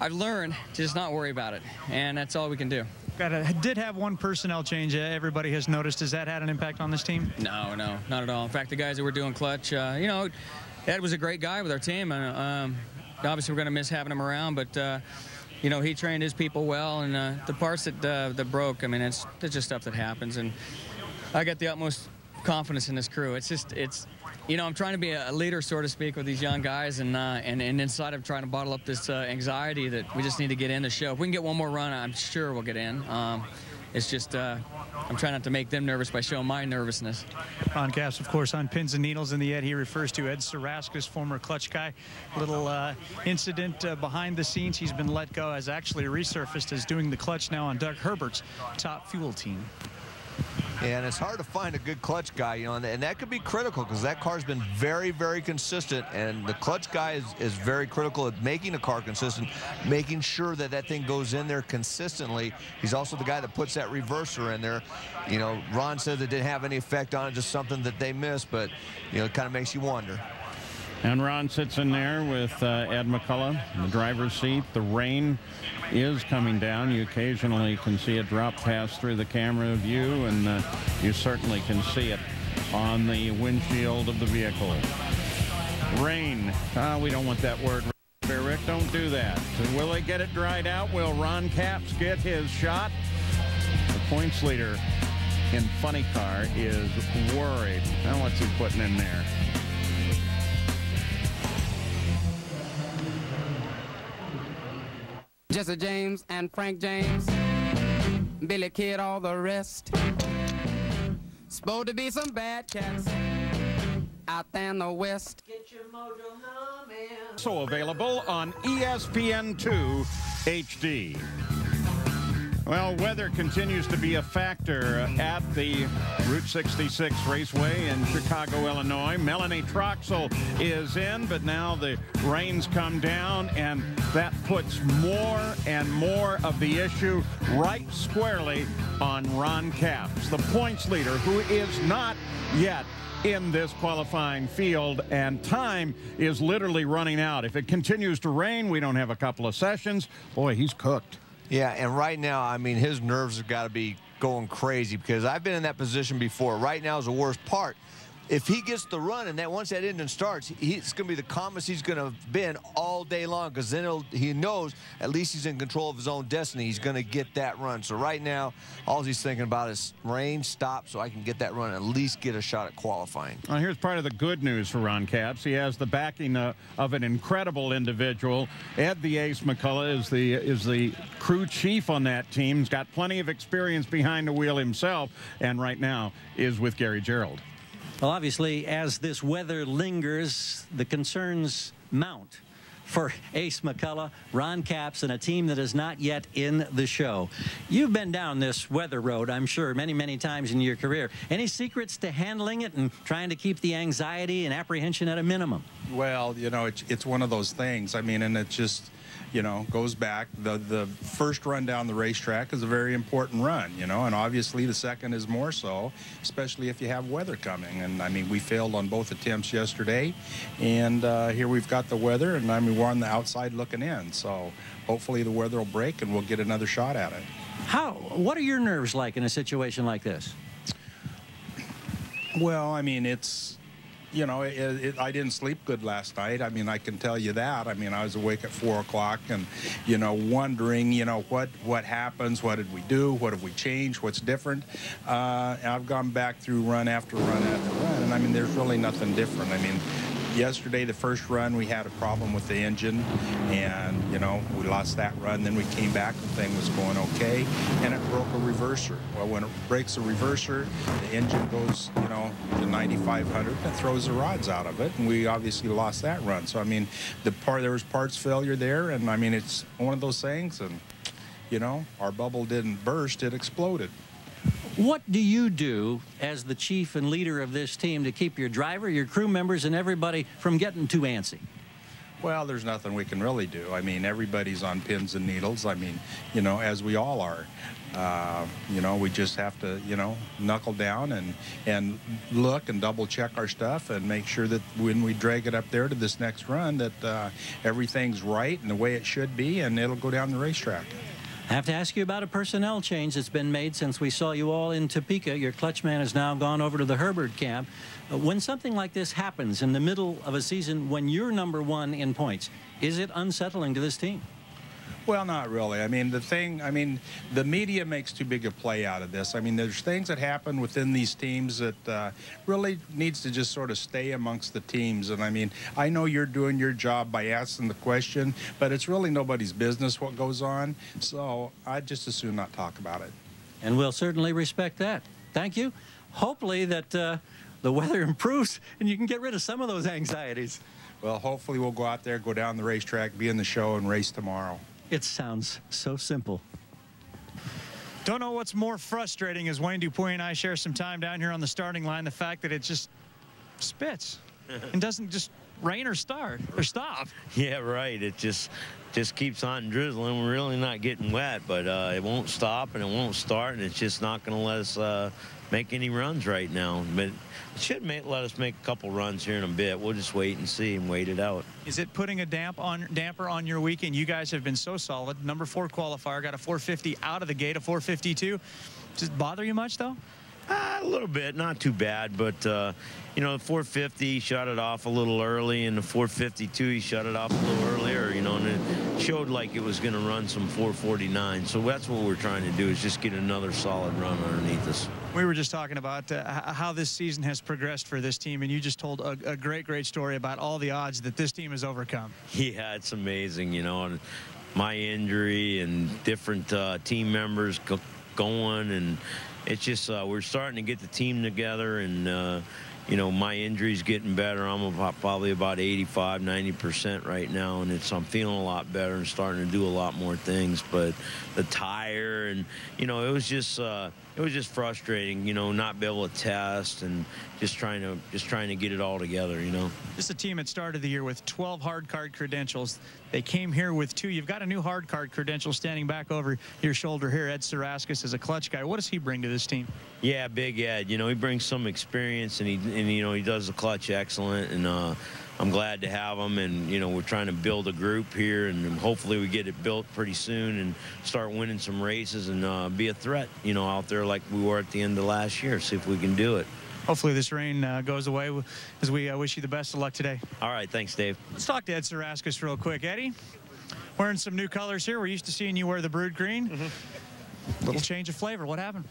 I've learned to just not worry about it, and that's all we can do. Did have one personnel change everybody has noticed. Has that had an impact on this team? No, not at all. In fact, the guys that were doing clutch, you know, Ed was a great guy with our team, and obviously we're going to miss having him around, but you know, he trained his people well, and the parts that broke, I mean, it's just stuff that happens, and I got the utmost confidence in this crew. It's you know, I'm trying to be a leader, so to speak, with these young guys, and inside I'm trying to bottle up this anxiety that we just need to get in the show. If we can get one more run, I'm sure we'll get in. It's just I'm trying not to make them nervous by showing my nervousness. Ron Capps, of course, on pins and needles in the Ed. He refers to Ed Saraska's former clutch guy. Little incident behind the scenes. He's been let go, has actually resurfaced as doing the clutch now on Doug Herbert's Top Fuel team. And it's hard to find a good clutch guy, you know, and that could be critical because that car's been very, very consistent, and the clutch guy is very critical at making a car consistent, making sure that that thing goes in there consistently. He's also the guy that puts that reverser in there. You know, Ron said it didn't have any effect on it, just something that they missed, but, you know, it kind of makes you wonder. And Ron sits in there with Ed McCullough in the driver's seat. The rain is coming down. You occasionally can see a drop pass through the camera view, and you certainly can see it on the windshield of the vehicle. Rain. We don't want that word bear, Rick. Don't do that. So will they get it dried out? Will Ron Capps get his shot? The points leader in Funny Car is worried. Now what's he putting in there? Jesse James and Frank James, Billy Kid, all the rest. Supposed to be some bad cats out there in the West. Get your mojo humming. So available on ESPN2 HD. Well, weather continues to be a factor at the Route 66 Raceway in Chicago, Illinois. Melanie Troxel is in, but now the rains come down, and that puts more and more of the issue right squarely on Ron Capps, the points leader, who is not yet in this qualifying field, and time is literally running out. If it continues to rain, we don't have a couple of sessions. Boy, he's cooked. Yeah, and right now, I mean, his nerves have got to be going crazy because I've been in that position before. Right now is the worst part. If he gets the run and that once that engine starts, it's going to be the calmest he's going to been all day long because then he knows at least he's in control of his own destiny. He's going to get that run. So right now, all he's thinking about is rain, stop, so I can get that run and at least get a shot at qualifying. Well, here's part of the good news for Ron Capps. He has the backing of an incredible individual. Ed the Ace McCullough is the crew chief on that team. He's got plenty of experience behind the wheel himself, and right now is with Gary Gerould. Well, obviously, as this weather lingers, the concerns mount for Ace McCullough, Ron Capps, and a team that is not yet in the show. You've been down this weather road, I'm sure, many, many times in your career. Any secrets to handling it and trying to keep the anxiety and apprehension at a minimum? Well, you know, it's one of those things. I mean, and it just, you know, goes back. The first run down the racetrack is a very important run, you know, and obviously the second is more so, especially if you have weather coming. And I mean, we failed on both attempts yesterday, and here we've got the weather, and I mean, we're on the outside looking in. So hopefully the weather will break and we'll get another shot at it. What are your nerves like in a situation like this? Well, I mean, it's, you know, I didn't sleep good last night. I mean, I can tell you that. I mean, I was awake at 4 o'clock and, you know, wondering, you know, what happens, what did we do, what have we changed, what's different. I've gone back through run after run after run, and I mean, there's really nothing different. I mean, yesterday, the first run, we had a problem with the engine, and, you know, we lost that run. Then we came back, the thing was going okay, and it broke a reverser. Well, when it breaks a reverser, the engine goes, you know, to 9,500, and it throws the rods out of it, and we obviously lost that run. So, I mean, there was parts failure there, and, I mean, it's one of those things, and, you know, our bubble didn't burst, it exploded. What do you do as the chief and leader of this team to keep your driver, your crew members, and everybody from getting too antsy? Well, there's nothing we can really do. I mean, everybody's on pins and needles. I mean, you know, as we all are. You know, we just have to, you know, knuckle down and look and double check our stuff and make sure that when we drag it up there to this next run that everything's right and the way it should be, and it'll go down the racetrack. I have to ask you about a personnel change that's been made since we saw you all in Topeka. Your clutch man has now gone over to the Herbert camp. When something like this happens in the middle of a season when you're #1 in points, is it unsettling to this team? Well, not really. I mean, the media makes too big a play out of this. I mean, there's things that happen within these teams that really needs to just sort of stay amongst the teams. And I mean, I know you're doing your job by asking the question, but it's really nobody's business what goes on. So I'd just as soon not talk about it. And we'll certainly respect that. Thank you. Hopefully that the weather improves and you can get rid of some of those anxieties. Well, hopefully we'll go out there, go down the racetrack, be in the show, and race tomorrow. It sounds so simple. Don't know what's more frustrating as Wayne Dupuy and I share some time down here on the starting line, the fact that it just spits and doesn't just rain or start or stop. Yeah, right. It just keeps on drizzling. We're really not getting wet, but it won't stop and it won't start, and it's just not going to let us make any runs right now. But it should let us make a couple runs here in a bit. We'll just wait and see and wait it out. Is it putting a damper on your weekend? You guys have been so solid. #4 qualifier, got a 450 out of the gate, a 452. Does it bother you much, though? A little bit, not too bad, but you know, the 450 shot it off a little early, and the 452 he shut it off a little earlier, you know, and it showed like it was going to run some 449. So that's what we're trying to do, is just get another solid run underneath us. We were just talking about how this season has progressed for this team, and you just told a great story about all the odds that this team has overcome. Yeah, it's amazing, you know, and my injury and different team members going, and it's just we're starting to get the team together, and you know, my injury's getting better. I'm probably about 85–90% right now, and I'm feeling a lot better and starting to do a lot more things. But the tire, and you know, it was just frustrating, you know, not be able to test, and just trying to get it all together, you know. This is a team that started the year with 12 hard card credentials. They came here with 2. You've got a new hard card credential standing back over your shoulder here. Ed Saraskis is a clutch guy. What does he bring to this team? Yeah, Big Ed. You know, he brings some experience, and you know, he does the clutch excellent, and I'm glad to have him. And you know, we're trying to build a group here, and hopefully we get it built pretty soon and start winning some races and be a threat, you know, out there like we were at the end of last year. See if we can do it. Hopefully this rain goes away, as we wish you the best of luck today. All right, thanks, Dave. Let's talk to Ed Saraskis real quick. Eddie, wearing some new colors here. We're used to seeing you wear the Brood Green. Little change of flavor. What happened?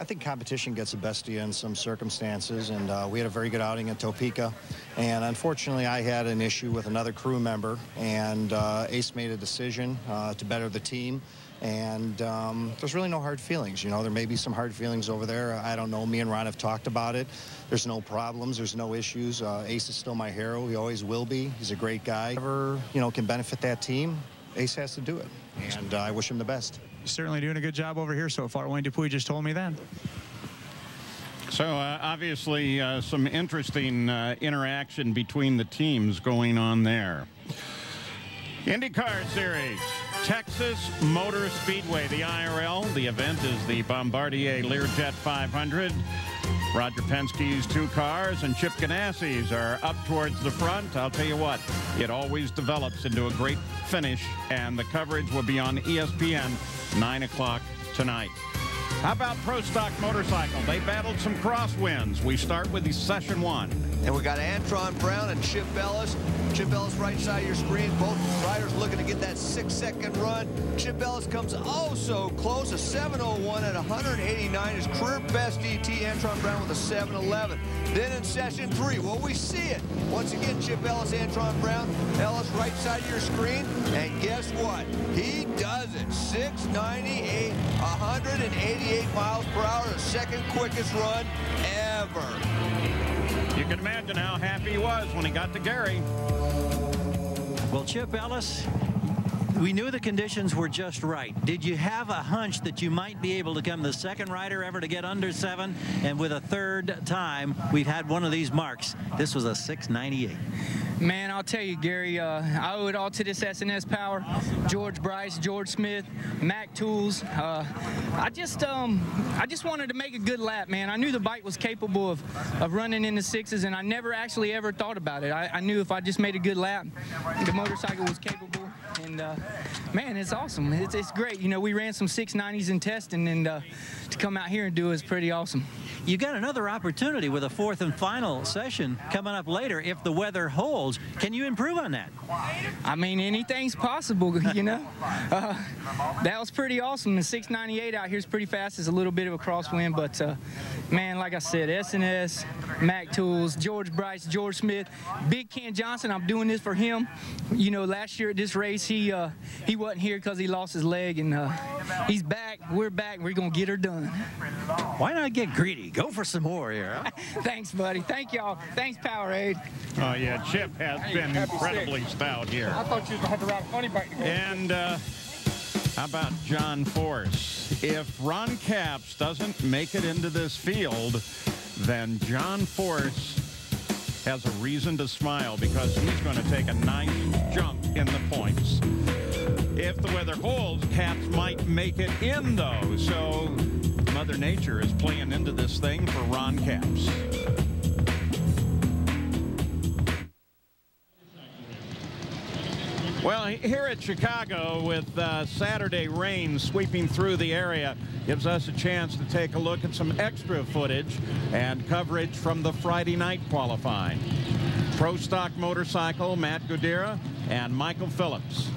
I think competition gets the best of you in some circumstances, and we had a very good outing at Topeka, and unfortunately I had an issue with another crew member, and Ace made a decision to better the team, and there's really no hard feelings. You know, there may be some hard feelings over there. I don't know. Me and Ron have talked about it. There's no problems. There's no issues. Ace is still my hero. He always will be. He's a great guy. Whoever, you know, can benefit that team, Ace has to do it, and I wish him the best. You're certainly doing a good job over here so far. Wayne Dupuis just told me that. So obviously some interesting interaction between the teams going on there. IndyCar Series, Texas Motor Speedway, the IRL. The event is the Bombardier Learjet 500. Roger Penske's 2 cars and Chip Ganassi's are up towards the front. I'll tell you what, it always develops into a great finish, and the coverage will be on ESPN 9 o'clock tonight. How about Pro Stock Motorcycle? They battled some crosswinds. We start with the Session 1. And we got Antron Brown and Chip Ellis. Chip Ellis right side of your screen. Both riders looking to get that 6-second run. Chip Ellis comes oh so close. A 7:01 at 189. His career best DT. Antron Brown with a 7:11. Then in Session 3, well, we see it. Once again, Chip Ellis, Antron Brown. Ellis right side of your screen. And guess what? He does it. 698, 188 miles per hour. The second quickest run ever. You can imagine how happy he was when he got to Gary. Well, Chip Ellis, we knew the conditions were just right. Did you have a hunch that you might be able to become the second rider ever to get under 7? And with a third time, we've had one of these marks. This was a 698. Man, I'll tell you, Gary, I owe it all to this SNS power. George Bryce, George Smith, Mac Tools. I just wanted to make a good lap, man. I knew the bike was capable of running in the 6s, and I never actually ever thought about it. I knew if I just made a good lap, the motorcycle was capable. And, man, it's awesome. It's great. You know, we ran some 690s in testing, and to come out here and do it is pretty awesome. You got another opportunity with a 4th and final session coming up later if the weather holds. Can you improve on that? I mean, anything's possible, you know. That was pretty awesome. The 698 out here is pretty fast. It's a little bit of a crosswind, but, man, like I said, SNS, Mac Tools, George Bryce, George Smith, Big Ken Johnson, I'm doing this for him. You know, last year at this race, he wasn't here because he lost his leg, and he's back. We're back. We're going to get her done. Why not get greedy? Go for some more here. Huh? Thanks, buddy. Thank y'all. Thanks, Powerade. Oh, yeah, Chip has been incredibly stout here. I thought you had to ride a funny bike to go. And how about John Force? If Ron Capps doesn't make it into this field, then John Force has a reason to smile, because he's going to take a nice jump in the points. If the weather holds, Capps might make it in, though. So Mother Nature is playing into this thing for Ron Capps. Well, here at Chicago, with Saturday rain sweeping through the area, gives us a chance to take a look at some extra footage and coverage from the Friday night qualifying. Pro Stock Motorcycle, Matt Gudera and Michael Phillips.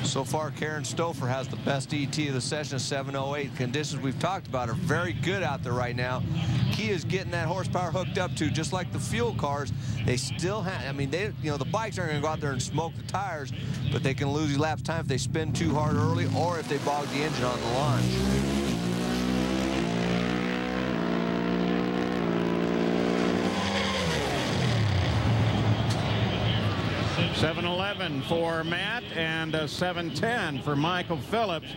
So far, Karen Stouffer has the best ET of the session, 708. Conditions we've talked about are very good out there right now. Key is getting that horsepower hooked up to, just like the fuel cars. They still have, I mean, the bikes aren't going to go out there and smoke the tires, but they can lose elapsed time if they spin too hard early or if they bog the engine on the launch. 7:11 for Matt and a 7:10 for Michael Phillips.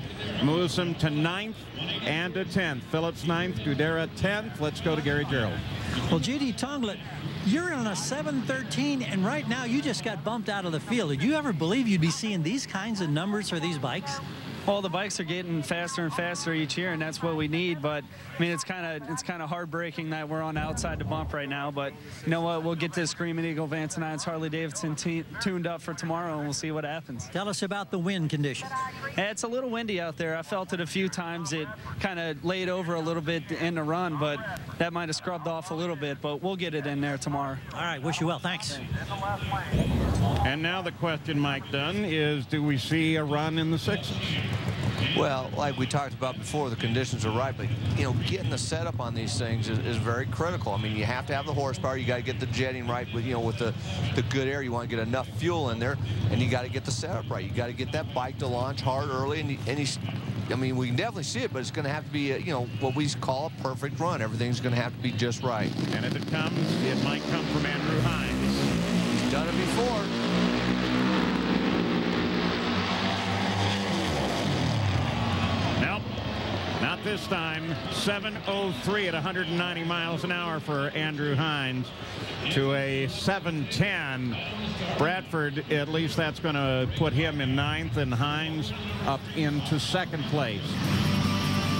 Moves him to 9th and to 10th. Phillips 9th, Gudera 10th. Let's go to Gary Gerould. Well, J.D. Tonglet, you're on a 7:13, and right now you just got bumped out of the field. Did you ever believe you'd be seeing these kinds of numbers for these bikes? Well, the bikes are getting faster and faster each year, and that's what we need. But I mean, it's kind of heartbreaking that we're on outside the bump right now. But you know what? We'll get this Screaming Eagle Vance & Irons Harley Davidson tuned up for tomorrow, and we'll see what happens. Tell us about the wind conditions. It's a little windy out there. I felt it a few times. It kind of laid over a little bit in the run, but that might have scrubbed off a little bit. But we'll get it in there tomorrow. All right. Wish you well. Thanks. And now the question, Mike Dunn, is do we see a run in the 6s? Well, like we talked about before, the conditions are right, but, you know, getting the setup on these things is very critical. I mean, you have to have the horsepower. You got to get the jetting right with, you know, with the good air. You want to get enough fuel in there, and you got to get the setup right. You got to get that bike to launch hard early, and I mean, we can definitely see it, but it's going to have to be, you know, what we call a perfect run. Everything's going to have to be just right. And if it comes, it might come from Andrew Hines. He's done it before. Not this time. 7:03 at 190 miles an hour for Andrew Hines to a 7:10. Bradford, at least that's going to put him in 9th and Hines up into 2nd place.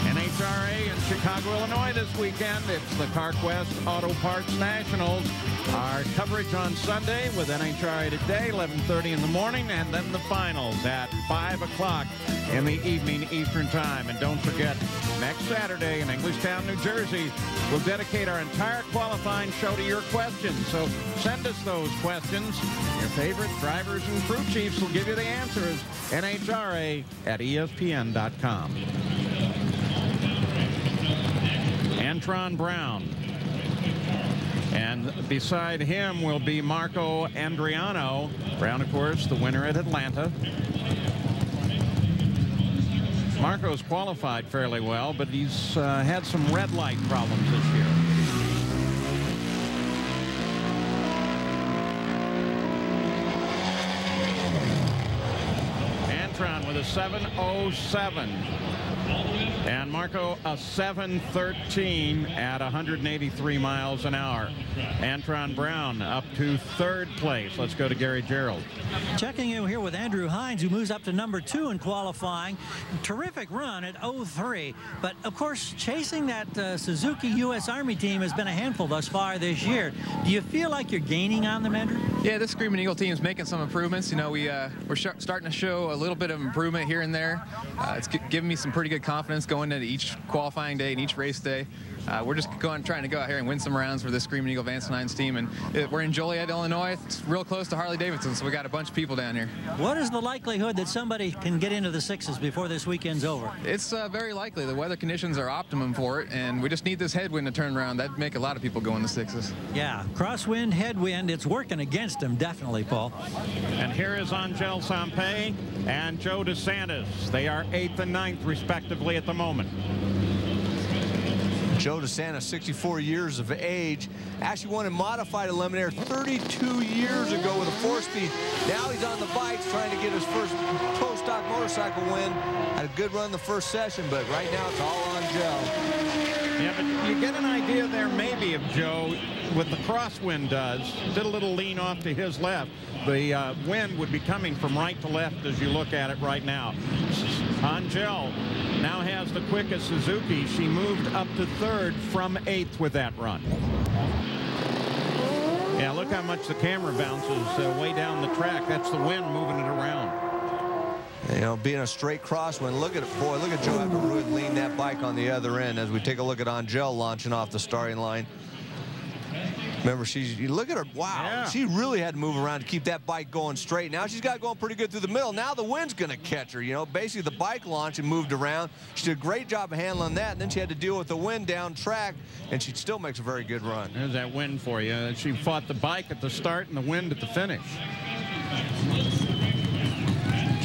NHRA in Chicago, Illinois this weekend. It's the CarQuest Auto Parts Nationals. Our coverage on Sunday with NHRA today, 11:30 in the morning, and then the finals at 5 o'clock in the evening Eastern Time. And don't forget, next Saturday in Englishtown, New Jersey, we'll dedicate our entire qualifying show to your questions. So send us those questions. Your favorite drivers and crew chiefs will give you the answers. NHRA at ESPN.com. Antron Brown. And beside him will be Marco Andriano. Brown, of course, the winner at Atlanta. Marco's qualified fairly well, but he's had some red light problems this year. Antron with a 7:07. And Marco a 7:13 at 183 miles an hour. Antron Brown up to 3rd place. Let's go to Gary Gerould. Checking in here with Andrew Hines, who moves up to number 2 in qualifying. Terrific run at 0:03. But, of course, chasing that Suzuki U.S. Army team has been a handful thus far this year. Do you feel like you're gaining on them, Andrew? Yeah, this Screaming Eagle team is making some improvements. You know, we're starting to show a little bit of improvement here and there. It's giving me some pretty good confidence going into each qualifying day and each race day. We're just trying to go out here and win some rounds for this Screaming Eagle Vance & Irons team. And we're in Joliet, Illinois. It's real close to Harley Davidson, so we got a bunch of people down here. What is the likelihood that somebody can get into the 6s before this weekend's over? It's very likely. The weather conditions are optimum for it, and we just need this headwind to turn around. That'd make a lot of people go in the 6s. Yeah, crosswind, headwind, it's working against them, definitely, Paul. And here is Angel Sampey and Joe DeSantis. They are 8th and 9th, respectively, at the moment. Joe DeSantis, 64 years of age, actually won a modified Eliminator 32 years ago with a 4-speed. Now he's on the bikes trying to get his first Pro Stock motorcycle win. Had a good run the first session, but right now it's all on Joe. Yeah, but you get an idea there maybe of Joe what the crosswind does. Did a little lean off to his left. The wind would be coming from right to left as you look at it right now. Angel now has the quickest Suzuki. She moved up to 3rd from 8th with that run. Yeah, look how much the camera bounces way down the track. That's the wind moving it around. You know, being a straight crosswind, look at it, boy, look at Joe have to really lean that bike on the other end as we take a look at Angel launching off the starting line. Remember, you look at her, wow, yeah. She really had to move around to keep that bike going straight. Now she's got it going pretty good through the middle. Now the wind's going to catch her, you know. Basically, the bike launched and moved around. She did a great job of handling that, and then she had to deal with the wind down track, and she still makes a very good run. There's that wind for you. She fought the bike at the start and the wind at the finish.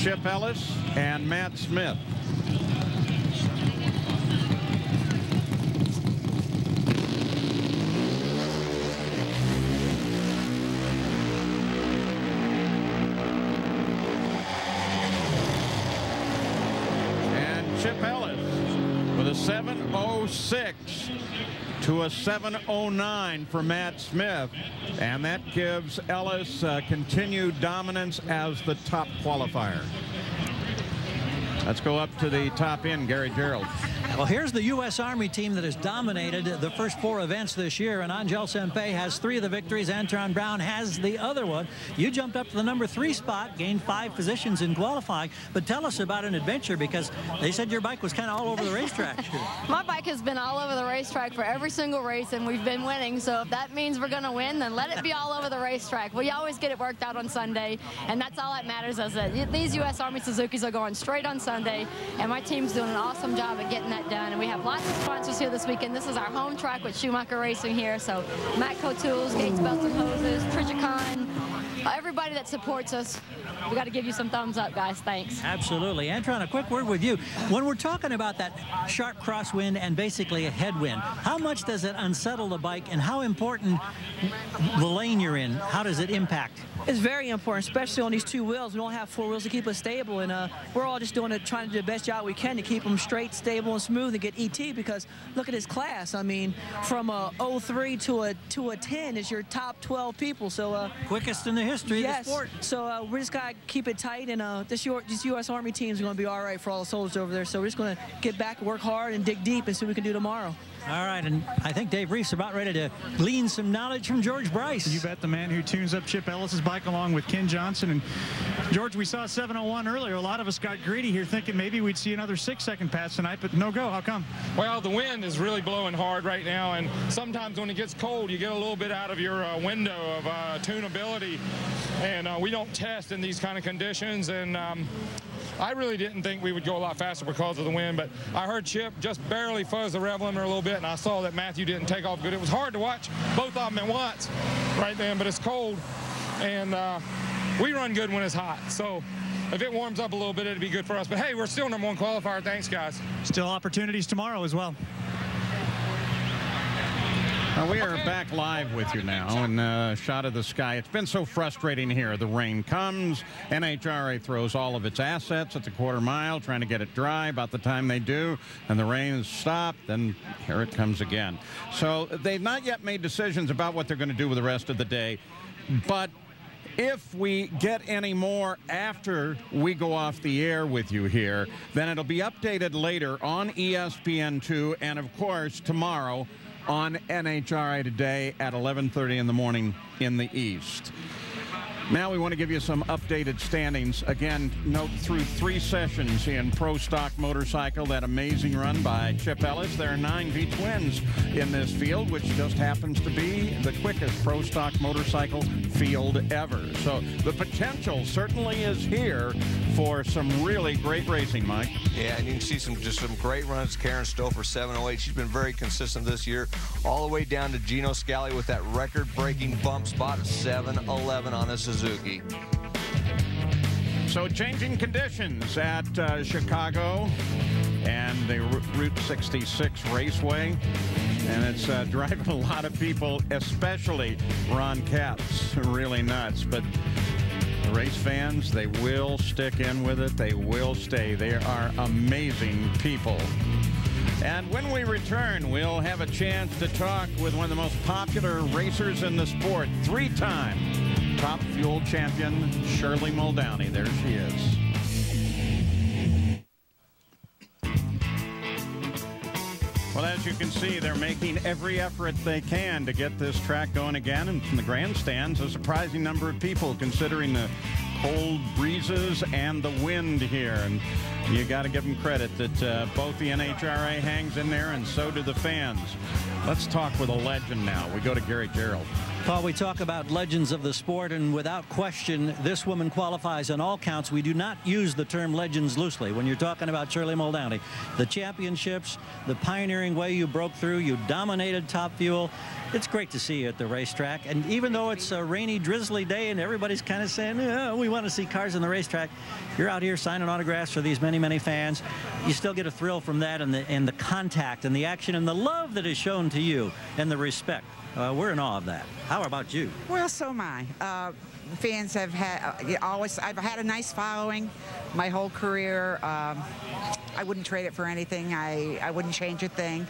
Chip Ellis and Matt Smith. Chip Ellis with a 7:06 to a 7:09 for Matt Smith, and that gives Ellis continued dominance as the top qualifier. Let's go up to the top end, Gary Gerould. Well, here's the U.S. Army team that has dominated the first 4 events this year, and Angel Sempay has 3 of the victories. Antron Brown has the other one. You jumped up to the number 3 spot, gained 5 positions in qualifying, but tell us about an adventure, because they said your bike was kind of all over the racetrack. My bike has been all over the racetrack for every single race, and we've been winning, so if that means we're going to win, then let it be all over the racetrack. We always get it worked out on Sunday, and that's all that matters. Is that these U.S. Army Suzukis are going straight on Sunday, and my team's doing an awesome job at getting that done. And we have lots of sponsors here this weekend. This is our home track with Schumacher Racing here. So Matco Tools, Gates Belts and Hoses, Trijicon, everybody that supports us. We got to give you some thumbs up, guys. Thanks. Absolutely. Antron, a quick word with you. When we're talking about that sharp crosswind and basically a headwind, how much does it unsettle the bike, and how important the lane you're in, how does it impact? It's very important, especially on these 2 wheels. We don't have 4 wheels to keep us stable, and we're all just trying to do the best job we can to keep them straight, stable, and smooth, and get ET. Because look at his class. I mean, from a 03 to a 10 is your top 12 people. So quickest in the history of the sport. So we just gotta keep it tight, and this U.S. Army team is going to be all right for all the soldiers over there. So we're just going to get back, work hard, and dig deep, and see what we can do tomorrow. All right, and I think Dave Reef's about ready to glean some knowledge from George Bryce. You bet, the man who tunes up Chip Ellis's bike along with Ken Johnson. And George, we saw 7:01 earlier. A lot of us got greedy here thinking maybe we'd see another 6-second pass tonight, but no go. How come? Well, the wind is really blowing hard right now, and sometimes when it gets cold, you get a little bit out of your window of tunability, and we don't test in these kind of conditions, and I really didn't think we would go a lot faster because of the wind, but I heard Chip just barely fuzz the rev limiter a little bit, and I saw that Matthew didn't take off good. It was hard to watch both of them at once right then, but it's cold, and we run good when it's hot. So if it warms up a little bit, it'd be good for us. But hey, we're still number 1 qualifier. Thanks, guys. Still opportunities tomorrow as well. We are back live with you now, and shot of the sky. It's been so frustrating here. The rain comes, NHRA throws all of its assets at the quarter mile, trying to get it dry. About the time they do, and the rain is stopped, then here it comes again. So they've not yet made decisions about what they're going to do with the rest of the day, but if we get any more after we go off the air with you here, then it'll be updated later on ESPN2, and of course tomorrow on NHRA Today at 11:30 in the morning in the East. Now we want to give you some updated standings. Again, note through 3 sessions in Pro Stock Motorcycle, that amazing run by Chip Ellis. There are 9 V-twins in this field, which just happens to be the quickest Pro Stock Motorcycle field ever. So the potential certainly is here for some really great racing, Mike. Yeah, and you can see just some great runs. Karen Stouffer, 7:08. She's been very consistent this year, all the way down to Gino Scali with that record-breaking bump spot of 7:11 on a Suzuki. So changing conditions at Chicago and the Route 66 Raceway, and it's driving a lot of people, especially Ron Katz, really nuts. But the race fans, they will stick in with it. They will stay. They are amazing people. And when we return, we'll have a chance to talk with one of the most popular racers in the sport, 3-time Top Fuel champion, Shirley Muldowney. There she is. Well, as you can see, they're making every effort they can to get this track going again. And from the grandstands, a surprising number of people considering the cold breezes and the wind here. And you got to give them credit that both the NHRA hangs in there and so do the fans. Let's talk with a legend now. We go to Gary Gerould. Paul, we talk about legends of the sport, and without question, this woman qualifies on all counts. We do not use the term legends loosely when you're talking about Shirley Muldowney. The championships, the pioneering way you broke through, you dominated Top Fuel. It's great to see you at the racetrack, and even though it's a rainy, drizzly day and everybody's kind of saying, oh, we want to see cars on the racetrack, you're out here signing autographs for these many, many fans. You still get a thrill from that, and the contact and the action and the love that is shown to you and the respect. We're in awe of that. How about you? Well, so am I. Fans have had I've had a nice following my whole career. I wouldn't trade it for anything. I wouldn't change a thing.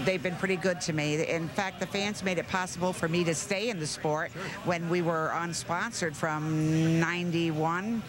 They've been pretty good to me. In fact, the fans made it possible for me to stay in the sport when we were unsponsored from '91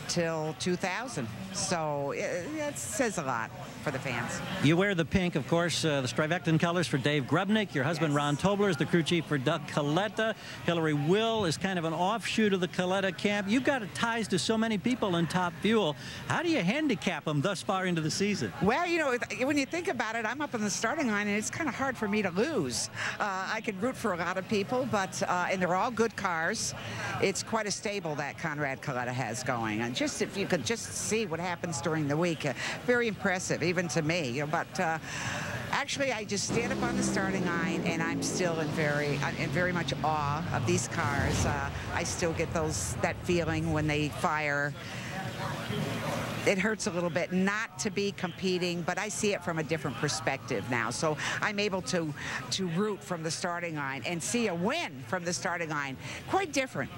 till 2000. So it says a lot for the fans. You wear the pink, of course, the Strivectin colors for Dave Grubnick. Your husband, Ron Tobler, is the crew chief for Doug Coletta. Hillary Will is kind of an offshoot of the Coletta camp. You've got ties to so many people in Top Fuel. How do you handicap them thus far into the season? Well, you know, when you think about it, I'm up on the starting line, and it's kind of hard for me to lose. I could root for a lot of people, but and they're all good cars. It's quite a stable that Conrad Coletta has going. And just if you could just see what happens during the week, very impressive, even to me. You know, but actually, I just stand up on the starting line, and I'm still in very much awe of these cars. I still get that feeling when they fire. It hurts a little bit not to be competing, but I see it from a different perspective now. So I'm able to root from the starting line and see a win from the starting line. Quite different.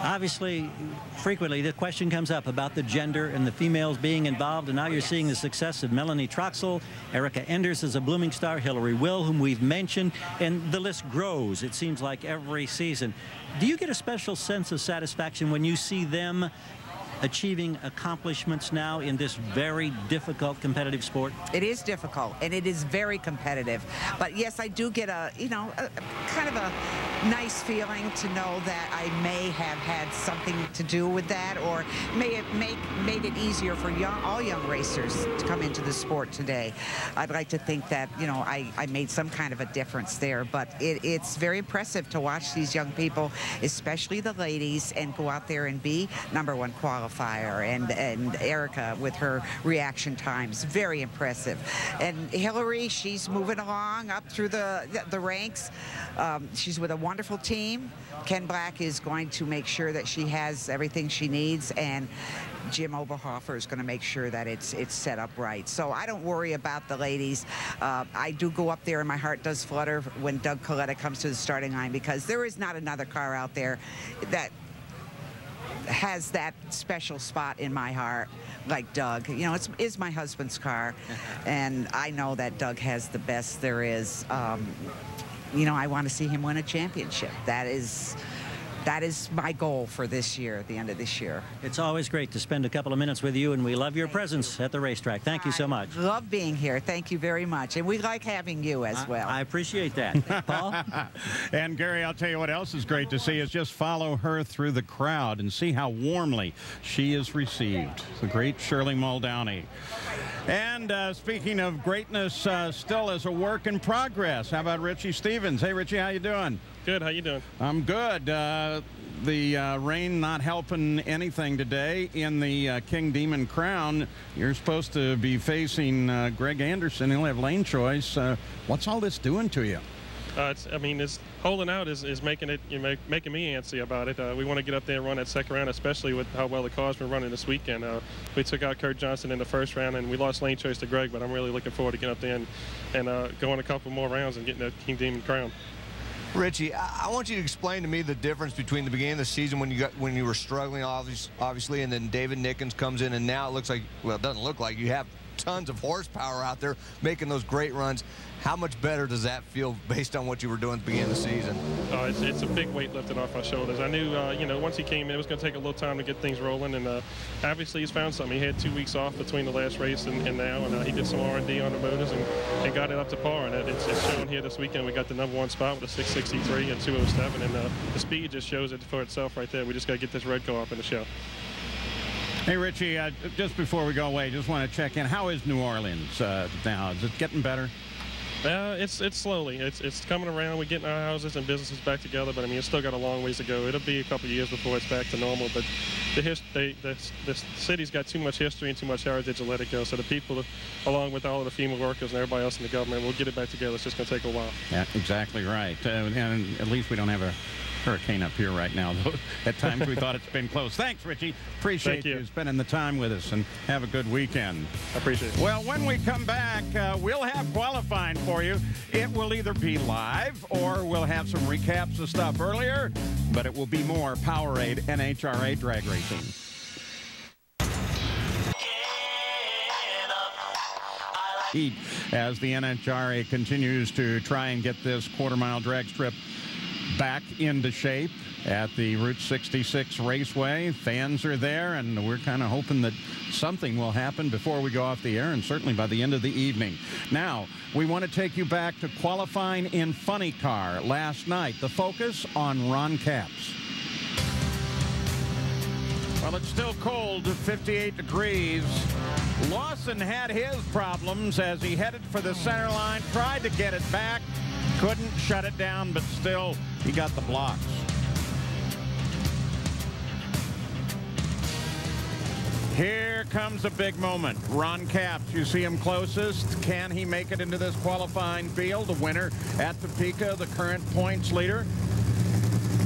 Obviously, frequently the question comes up about the gender and the females being involved, and now you're seeing the success of Melanie Troxel, Erica Enders is a blooming star, Hillary Will, whom we've mentioned, and the list grows, it seems like, every season. Do you get a special sense of satisfaction when you see them achieving accomplishments now in this very difficult competitive sport? It is difficult, and it is very competitive. But yes, I do get a kind of a nice feeling to know that I may have had something to do with that, or may have made it easier for all young racers to come into the sport today. I'd like to think that, you know, I made some kind of a difference there, but it's very impressive to watch these young people, especially the ladies, and go out there and be #1 qualifier. And Erica with her reaction times, very impressive. And Hillary, she's moving along up through the ranks. She's with a wonderful team. Ken Black is going to make sure that she has everything she needs, and Jim Oberhofer is going to make sure that it's set up right. So I don't worry about the ladies. I do go up there and my heart does flutter when Doug Coletta comes to the starting line, because there is not another car out there that has that special spot in my heart like Doug. You know, it's my husband's car, and I know that Doug has the best there is. You know, I want to see him win a championship. That is my goal for this year, at the end of this year. It's always great to spend a couple of minutes with you, and we love your presence at the racetrack. Thank you so much. I love being here. Thank you very much. And we like having you as well. I appreciate that. Paul? And Gary, I'll tell you what else is great to see is just follow her through the crowd and see how warmly she is received. The great Shirley Muldowney. And speaking of greatness, still as a work in progress, how about Richie Stevens? Hey, Richie, how you doing? Good. How you doing? I'm good. The rain not helping anything today in the King Demon Crown. You're supposed to be facing Greg Anderson. He'll have lane choice. What's all this doing to you? It's holding out is making it making me antsy about it. We want to get up there and run that second round, especially with how well the car's been running this weekend. We took out Kurt Johnson in the first round, and we lost lane choice to Greg, but I'm really looking forward to getting up there and going a couple more rounds and getting that King Demon Crown. Richie, I want you to explain to me the difference between the beginning of the season when you were struggling, obviously, and then David Nickens comes in, and now it looks like, well, it doesn't look like you have tons of horsepower out there making those great runs. How much better does that feel based on what you were doing at the beginning of the season? It's a big weight lifted off my shoulders. I knew, you know, once he came in, it was going to take a little time to get things rolling, and obviously he's found something. He had 2 weeks off between the last race and now, and he did some R&D on the motors and got it up to par, and it's shown here this weekend. We got the #1 spot with a 663 and 207, and the speed just shows it for itself right there. We just got to get this red car up in the show. Hey, Richie, just before we go away, just want to check in. How is New Orleans now? Is it getting better? It's slowly. It's coming around. We're getting our houses and businesses back together, but I mean, it's still got a long ways to go. It'll be a couple of years before it's back to normal, but the city's got too much history and too much heritage to let it go. So the people, along with all of the FEMA workers and everybody else in the government, will get it back together. It's just going to take a while. Yeah, exactly right. And at least we don't have a hurricane up here right now, though. At times we thought it's been close. Thanks, Richie. Appreciate you spending the time with us, and have a good weekend. I appreciate it. Well, when we come back, we'll have qualifying for you. It will either be live or we'll have some recaps of stuff earlier, but it will be more Powerade NHRA drag racing. As the NHRA continues to try and get this quarter-mile drag strip back into shape at the Route 66 Raceway. Fans are there, and we're kind of hoping that something will happen before we go off the air, and certainly by the end of the evening. Now, we want to take you back to qualifying in Funny Car last night. The focus on Ron Capps. Well, it's still cold, 58 degrees. Lawson had his problems as he headed for the center line, tried to get it back, couldn't shut it down, but still he got the blocks. Here comes a big moment. Ron Capps, you see him closest. Can he make it into this qualifying field? The winner at Topeka, the current points leader.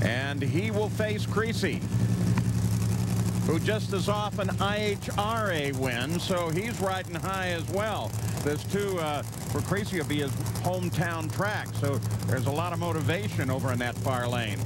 And he will face Creasy, who just is off an IHRA win, so he's riding high as well. This, too, for Creasy will be his hometown track, so there's a lot of motivation over in that far lane.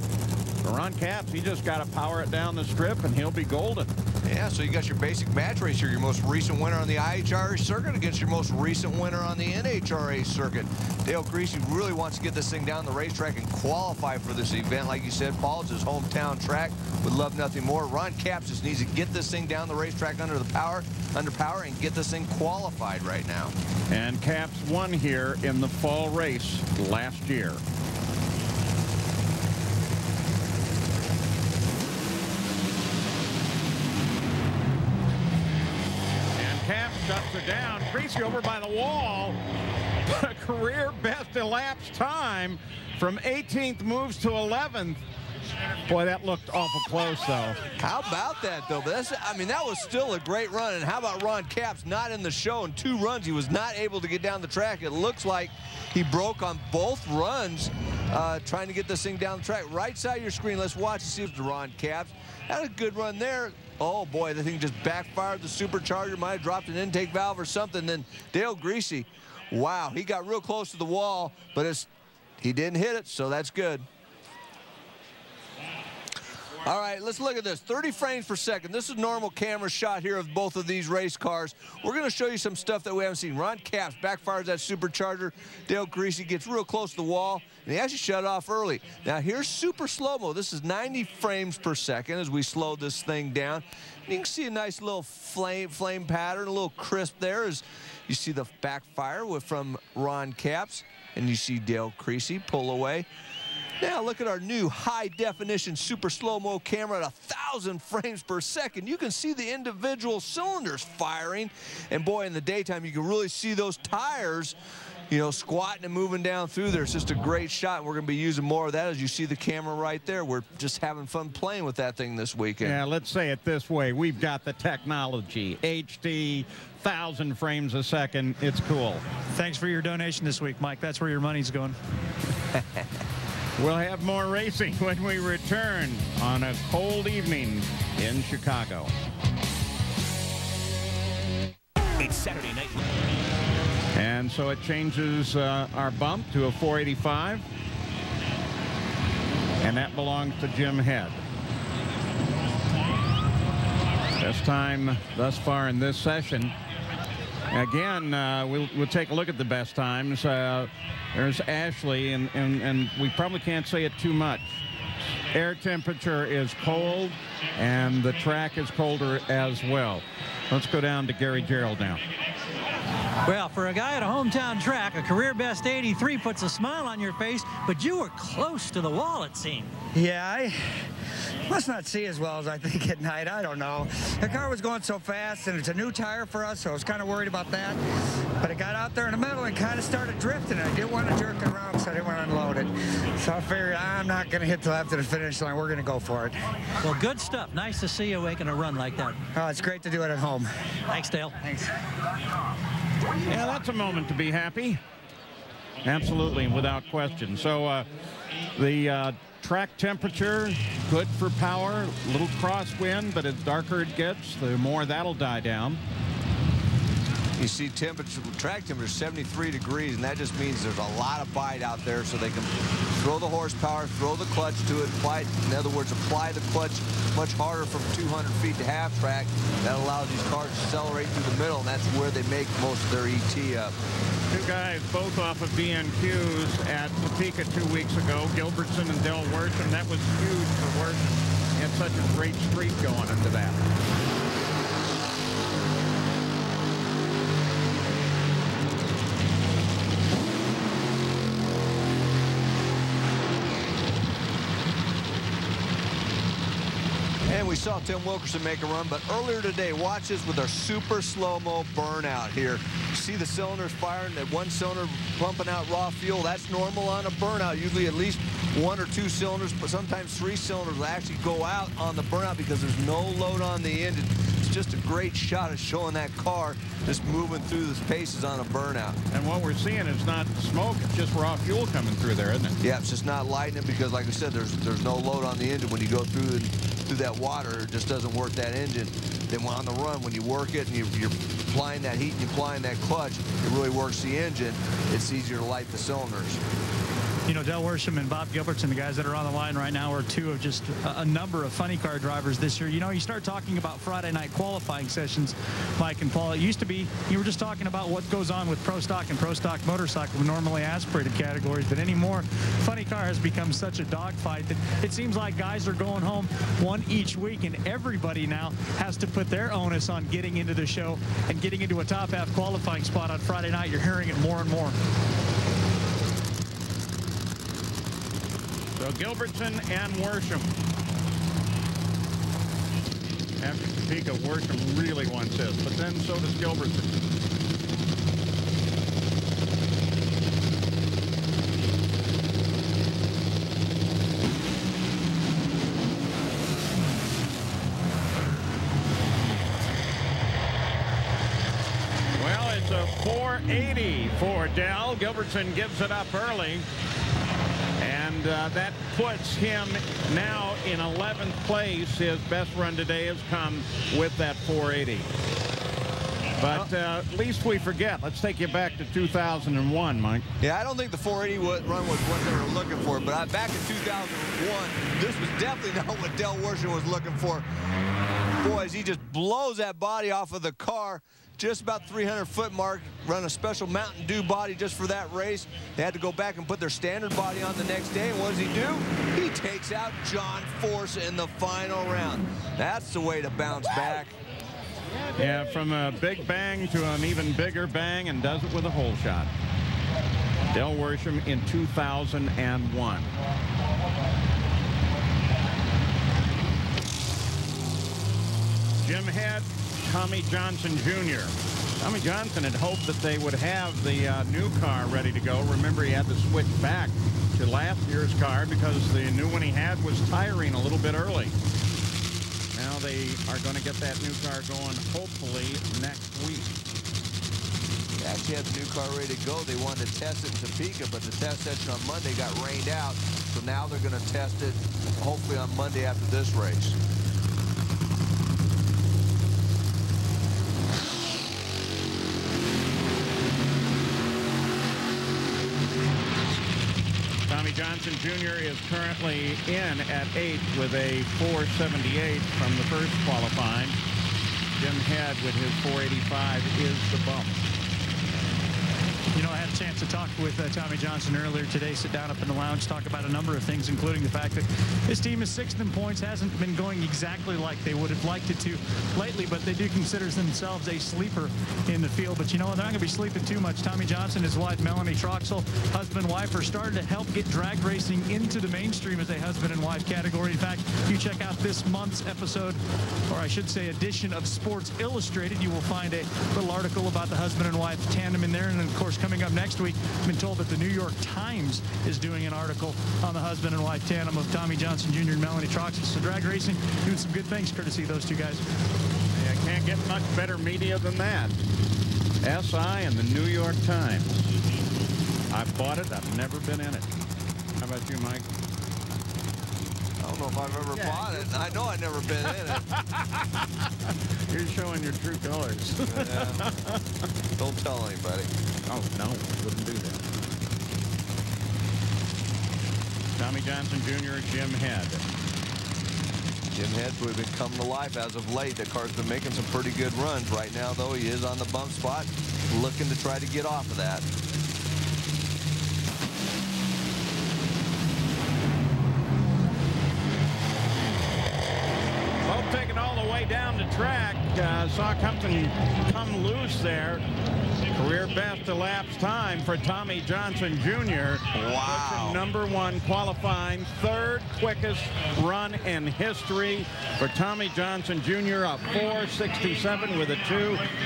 For Ron Capps, he just got to power it down the strip, and he'll be golden. Yeah, so you got your basic match race here, your most recent winner on the IHRA circuit against your most recent winner on the NHRA circuit. Dale Creasy really wants to get this thing down the racetrack and qualify for this event. Like you said, Paul, it's his hometown track. Would love nothing more. Ron Capps just needs to get this thing down the racetrack under power, and get this thing qualified right now. And Capps won here in the fall race last year. Capps shuts her down. Creasy over by the wall. A career best elapsed time from 18th moves to 11th. Boy, that looked awful close, though. How about that, though? But I mean, that was still a great run. And how about Ron Capps not in the show? In 2 runs, he was not able to get down the track. It looks like he broke on both runs trying to get this thing down the track. Right side of your screen, let's watch and see if it's Ron Capps. Had a good run there. Oh, boy, the thing just backfired. The supercharger might have dropped an intake valve or something. Then Dale Creasy, wow, he got real close to the wall, but he didn't hit it, so that's good. All right, let's look at this. 30 frames per second. This is a normal camera shot here of both of these race cars. We're going to show you some stuff that we haven't seen. Ron Capps backfires that supercharger. Dale Creasy gets real close to the wall, and he actually shut it off early. Now, here's super slow-mo. This is 90 frames per second as we slow this thing down. And you can see a nice little flame pattern, a little crisp there as you see the backfire from Ron Capps, and you see Dale Creasy pull away. Now look at our new high-definition super slow-mo camera at 1,000 frames per second. You can see the individual cylinders firing. And boy, in the daytime, you can really see those tires, you know, squatting and moving down through there. It's just a great shot, and we're going to be using more of that as you see the camera right there. We're just having fun playing with that thing this weekend. Yeah, let's say it this way. We've got the technology, HD, 1,000 frames a second. It's cool. Thanks for your donation this week, Mike. That's where your money's going. We'll have more racing when we return on a cold evening in Chicago. It's Saturday night. And so it changes our bump to a 485. And that belongs to Jim Head. Best time thus far in this session, Again, we'll take a look at the best times. There's Ashley, and we probably can't say it too much. Air temperature is cold, and the track is colder as well. Let's go down to Gary Gerould now. Well, for a guy at a hometown track, a career best 83 puts a smile on your face, but you were close to the wall, it seemed. Yeah, I must not see as well as I think at night. I don't know. The car was going so fast, and it's a new tire for us, so I was kind of worried about that. But it got out there in the middle and kind of started drifting. I didn't want to jerk it around, so I didn't want to unload it. So I figured I'm not going to hit till after the finish line. We're going to go for it. Well, good stuff. Nice to see you making a run like that. Oh, it's great to do it at home. Thanks, Dale. Thanks. Yeah, that's a moment to be happy. Absolutely, without question. So the track temperature, good for power, little crosswind, but as darker it gets, the more that'll die down. You see track temperature 73 degrees, and that just means there's a lot of bite out there, so they can throw the horsepower, throw the clutch to it, apply, in other words, apply the clutch much harder from 200 feet to half track. That allows these cars to accelerate through the middle, and that's where they make most of their ET up. Two guys both off of BNQs at Topeka 2 weeks ago, Gilbertson and Del Worsham. That was huge for Worsham. He had such a great streak going into that. And we saw Tim Wilkerson make a run, but earlier today, watch this with our super slow-mo burnout here. See the cylinders firing, that one cylinder pumping out raw fuel. That's normal on a burnout. Usually at least 1 or 2 cylinders, but sometimes 3 cylinders will actually go out on the burnout because there's no load on the engine. It's just a great shot of showing that car just moving through the paces on a burnout. And what we're seeing is not smoke, it's just raw fuel coming through there, isn't it? Yeah, it's just not lighting it because, like I said, there's no load on the engine. When you go through that water, it just doesn't work that engine. Then on the run, when you work it and you're applying that heat and you're applying that clutch, it really works the engine. It's easier to light the cylinders. You know, Del Worsham and Bob Gilbertson, the guys that are on the line right now, are two of just a number of funny car drivers this year. You know, you start talking about Friday night qualifying sessions, Mike and Paul. It used to be, you were just talking about what goes on with Pro Stock and Pro Stock motorcycle, normally aspirated categories, but anymore, funny car has become such a dogfight that it seems like guys are going home one each week, and everybody now has to put their onus on getting into the show and getting into a top half qualifying spot on Friday night. You're hearing it more and more. So Gilbertson and Worsham. After Topeka, Worsham really wants this, but then so does Gilbertson. Well, it's a 480 for Del. Gilbertson gives it up early. And that puts him now in 11th place. His best run today has come with that 480. But at least we forget. Let's take you back to 2001, Mike. Yeah, I don't think the 480 run was what they were looking for. But back in 2001, this was definitely not what Del Worsham was looking for. Boys, he just blows that body off of the car. Just about 300-foot mark, run a special Mountain Dew body just for that race. They had to go back and put their standard body on the next day. And what does he do? He takes out John Force in the final round. That's the way to bounce back. Yeah, from a big bang to an even bigger bang, and does it with a hole shot. Del Worsham in 2001. Jim Head, Tommy Johnson Jr. Tommy Johnson had hoped that they would have the new car ready to go. Remember, he had to switch back to last year's car because the new one he had was tiring a little bit early. Now they are going to get that new car going, hopefully, next week. They actually had the new car ready to go. They wanted to test it in Topeka, but the test session on Monday got rained out. So now they're going to test it, hopefully, on Monday after this race. Tommy Johnson Jr. is currently in at 8th with a 478 from the first qualifying. Jim Head with his 485 is the bump. You know, I had a chance to talk with Tommy Johnson earlier today, sit down up in the lounge, talk about a number of things, including the fact that his team is 6th in points, hasn't been going exactly like they would have liked it to lately, but they do consider themselves a sleeper in the field. But you know, they're not going to be sleeping too much. Tommy Johnson, his wife, Melanie Troxel, husband and wife, are starting to help get drag racing into the mainstream as a husband and wife category. In fact, you check out this month's episode, or I should say edition of Sports Illustrated, you will find a little article about the husband and wife tandem in there. And of course, coming up next week, I've been told that the New York Times is doing an article on the husband and wife tandem of Tommy Johnson Jr. and Melanie Troxel. So drag racing doing some good things courtesy of those two guys. Yeah, can't get much better media than that. SI and the New York Times. I've bought it. I've never been in it. How about you, Mike? I don't know if I've ever bought it. I know I've never been in it. You're showing your true colors. Yeah. Don't tell anybody. Oh, no. Wouldn't do that. Tommy Johnson Jr., Jim Head. Jim Head's been coming to life as of late. The car's been making some pretty good runs. Right now, though, he is on the bump spot, looking to try to get off of that. Both taking all the way down the track. Saw something come loose there. Career best elapsed time for Tommy Johnson Jr. Wow. #1 qualifying, 3rd quickest run in history for Tommy Johnson Jr. A 4:67 with a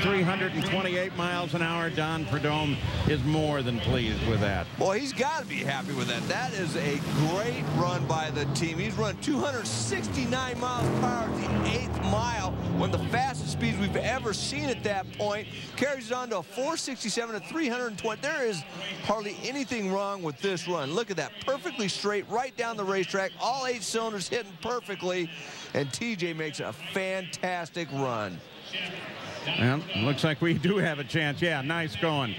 328 miles an hour. Don Prudhomme is more than pleased with that. Boy, he's got to be happy with that. That is a great run by the team. He's run 269 miles per hour at the 8th mile, one of the fastest speeds we've ever seen at that point. Carries it on to a 4:67 at 320. There is hardly anything wrong with this run. Look at that, perfectly straight right down the racetrack. All 8 cylinders hitting perfectly, and TJ makes a fantastic run. Well, looks like we do have a chance. Yeah, nice going.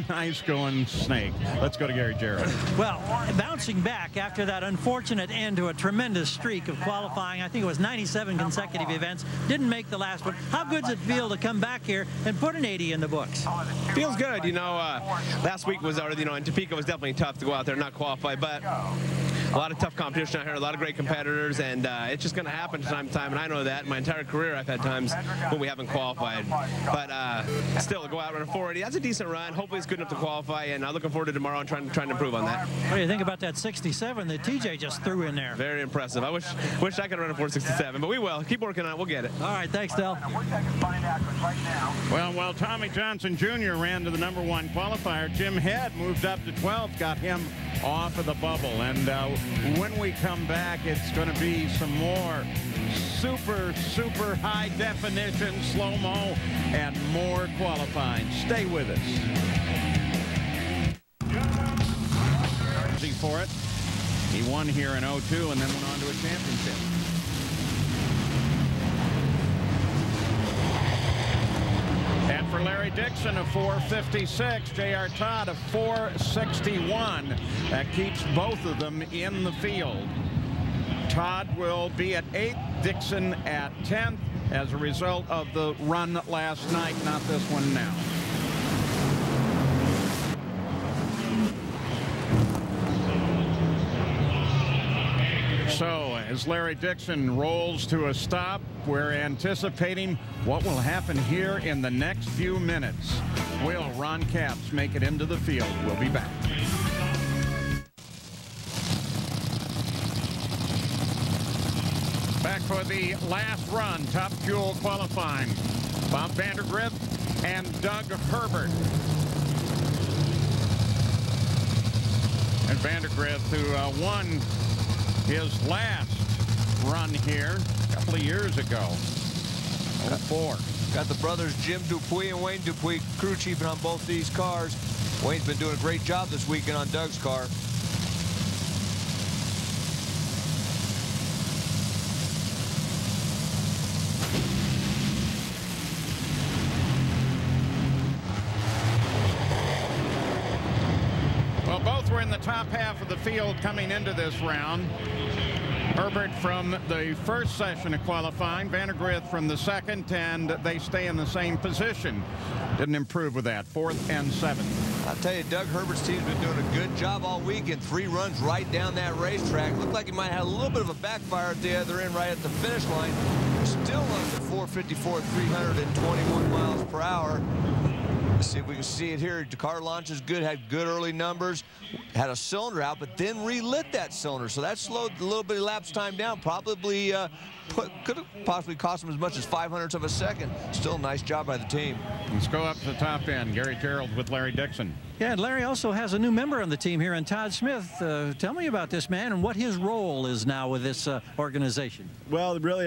Nice going, Snake. Let's go to Gary Jarrett. Well, bouncing back after that unfortunate end to a tremendous streak of qualifying, I think it was 97 consecutive events, didn't make the last one. How good does it feel to come back here and put an 80 in the books? Feels good. You know, last week was already, in Topeka was definitely tough to go out there and not qualify, but a lot of tough competition out here, a lot of great competitors, and it's just going to happen from time to time, and I know that. My entire career I've had times when we haven't qualified. But still, to go out running 480, that's a decent run. Hopefully it's good enough to qualify, and I'm looking forward to tomorrow and trying to improve on that. What do you think about that 67 that TJ just threw in there? Very impressive. I wish I could run a 467, but we will. Keep working on it. We'll get it. All right, thanks, Del. Well, while Tommy Johnson Jr. ran to the #1 qualifier, Jim Head moved up to 12th, got him off of the bubble. And when we come back, it's going to be some more super high definition slow-mo and more qualifying. Stay with us. For it. He won here in 02 and then went on to a championship. And for Larry Dixon, a 4:56. J.R. Todd, a 4:61. That keeps both of them in the field. Todd will be at 8th, Dixon at 10th as a result of the run last night, not this one now. So as Larry Dixon rolls to a stop, we're anticipating what will happen here in the next few minutes. Will Ron Capps make it into the field? We'll be back. Back for the last run, Top Fuel qualifying. Bob Vandergriff and Doug Herbert. And Vandergriff, who won his last run here a couple of years ago. 04. Got the brothers Jim Dupuis and Wayne Dupuis crew chiefing on both these cars. Wayne's been doing a great job this weekend on Doug's car. Well, both were in the top half of the field coming into this round. Herbert from the first session of qualifying, Vandergrift from the second, and they stay in the same position. Didn't improve with that. 4th and 7th. I'll tell you, Doug Herbert's team's been doing a good job all week, and 3 runs right down that racetrack. Looked like he might have a little bit of a backfire at the other end right at the finish line. Still under 454 at 321 miles per hour. Let's see if we can see it here. The car launch is good, had good early numbers, had a cylinder out, but then relit that cylinder. So that slowed a little bit of lapse time down. Probably could have possibly cost him as much as 0.05 of a second. Still a nice job by the team. Let's go up to the top end. Gary Gerould with Larry Dixon. Yeah, and Larry also has a new member on the team here, and Todd Smith. Tell me about this man and what his role is now with this organization. Well, really,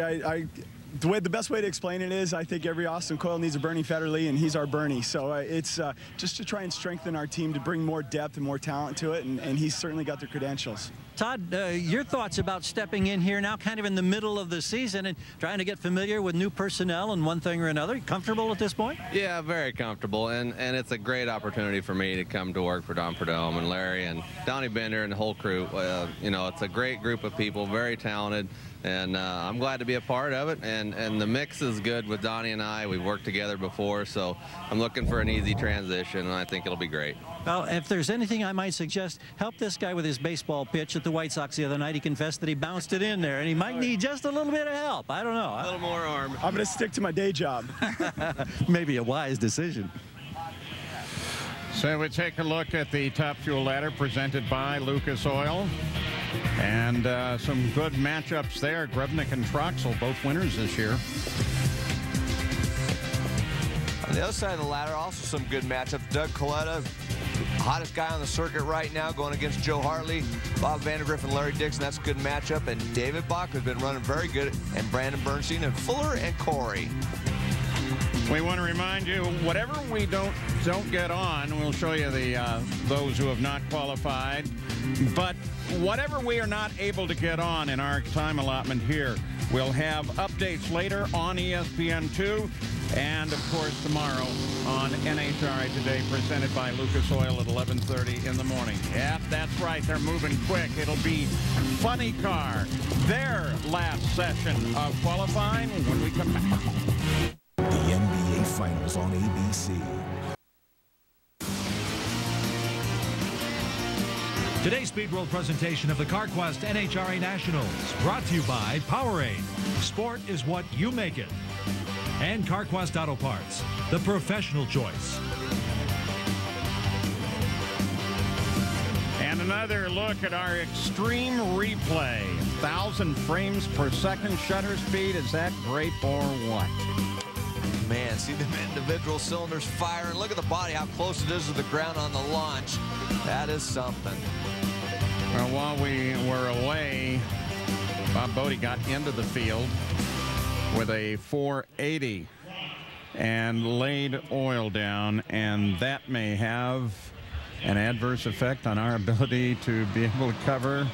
the best way to explain it is I think every Austin Coil needs a Bernie Federle, and he's our Bernie. So it's just to try and strengthen our team, to bring more depth and more talent to it, and he's certainly got the credentials. Todd, your thoughts about stepping in here now kind of in the middle of the season and trying to get familiar with new personnel and one thing or another? Comfortable at this point? Yeah, very comfortable, and it's a great opportunity for me to come to work for Don Prudhomme and Larry and Donnie Bender and the whole crew. You know, it's a great group of people, very talented, and I'm glad to be a part of it, and the mix is good with Donnie and I. We've worked together before, so I'm looking for an easy transition, and I think it'll be great. Well, if there's anything I might suggest, help this guy with his baseball pitch at the White Sox the other night. He confessed that he bounced it in there, and he might need just a little bit of help. I don't know. A little more arm. I'm going to stick to my day job. Maybe a wise decision. So we take a look at the Top Fuel ladder presented by Lucas Oil. And some good matchups there. Grubnik and Troxel, both winners this year. On the other side of the ladder, also some good matchups. Doug Coletta, hottest guy on the circuit right now, going against Joe Hartley, Bob Vandergrift and Larry Dixon. That's a good matchup. And David Bach has been running very good. And Brandon Bernstein and Fuller and Corey. We want to remind you, whatever we don't get on, we'll show you the those who have not qualified. But whatever we are not able to get on in our time allotment here, we'll have updates later on ESPN2 and, of course, tomorrow on NHRA Today, presented by Lucas Oil at 11:30 in the morning. Yep, that's right. They're moving quick. It'll be Funny Car, their last session of qualifying when we come back. The NBA Finals on ABC. Today's Speed World presentation of the CarQuest NHRA Nationals, brought to you by Powerade. Sport is what you make it. And CarQuest Auto Parts, the professional choice. And another look at our extreme replay. 1,000 frames per second shutter speed. Is that great or what? Man, see them individual cylinders firing. Look at the body, how close it is to the ground on the launch. That is something. Well, while we were away, Bob Bodie got into the field with a 480 and laid oil down, and that may have an adverse effect on our ability to be able to cover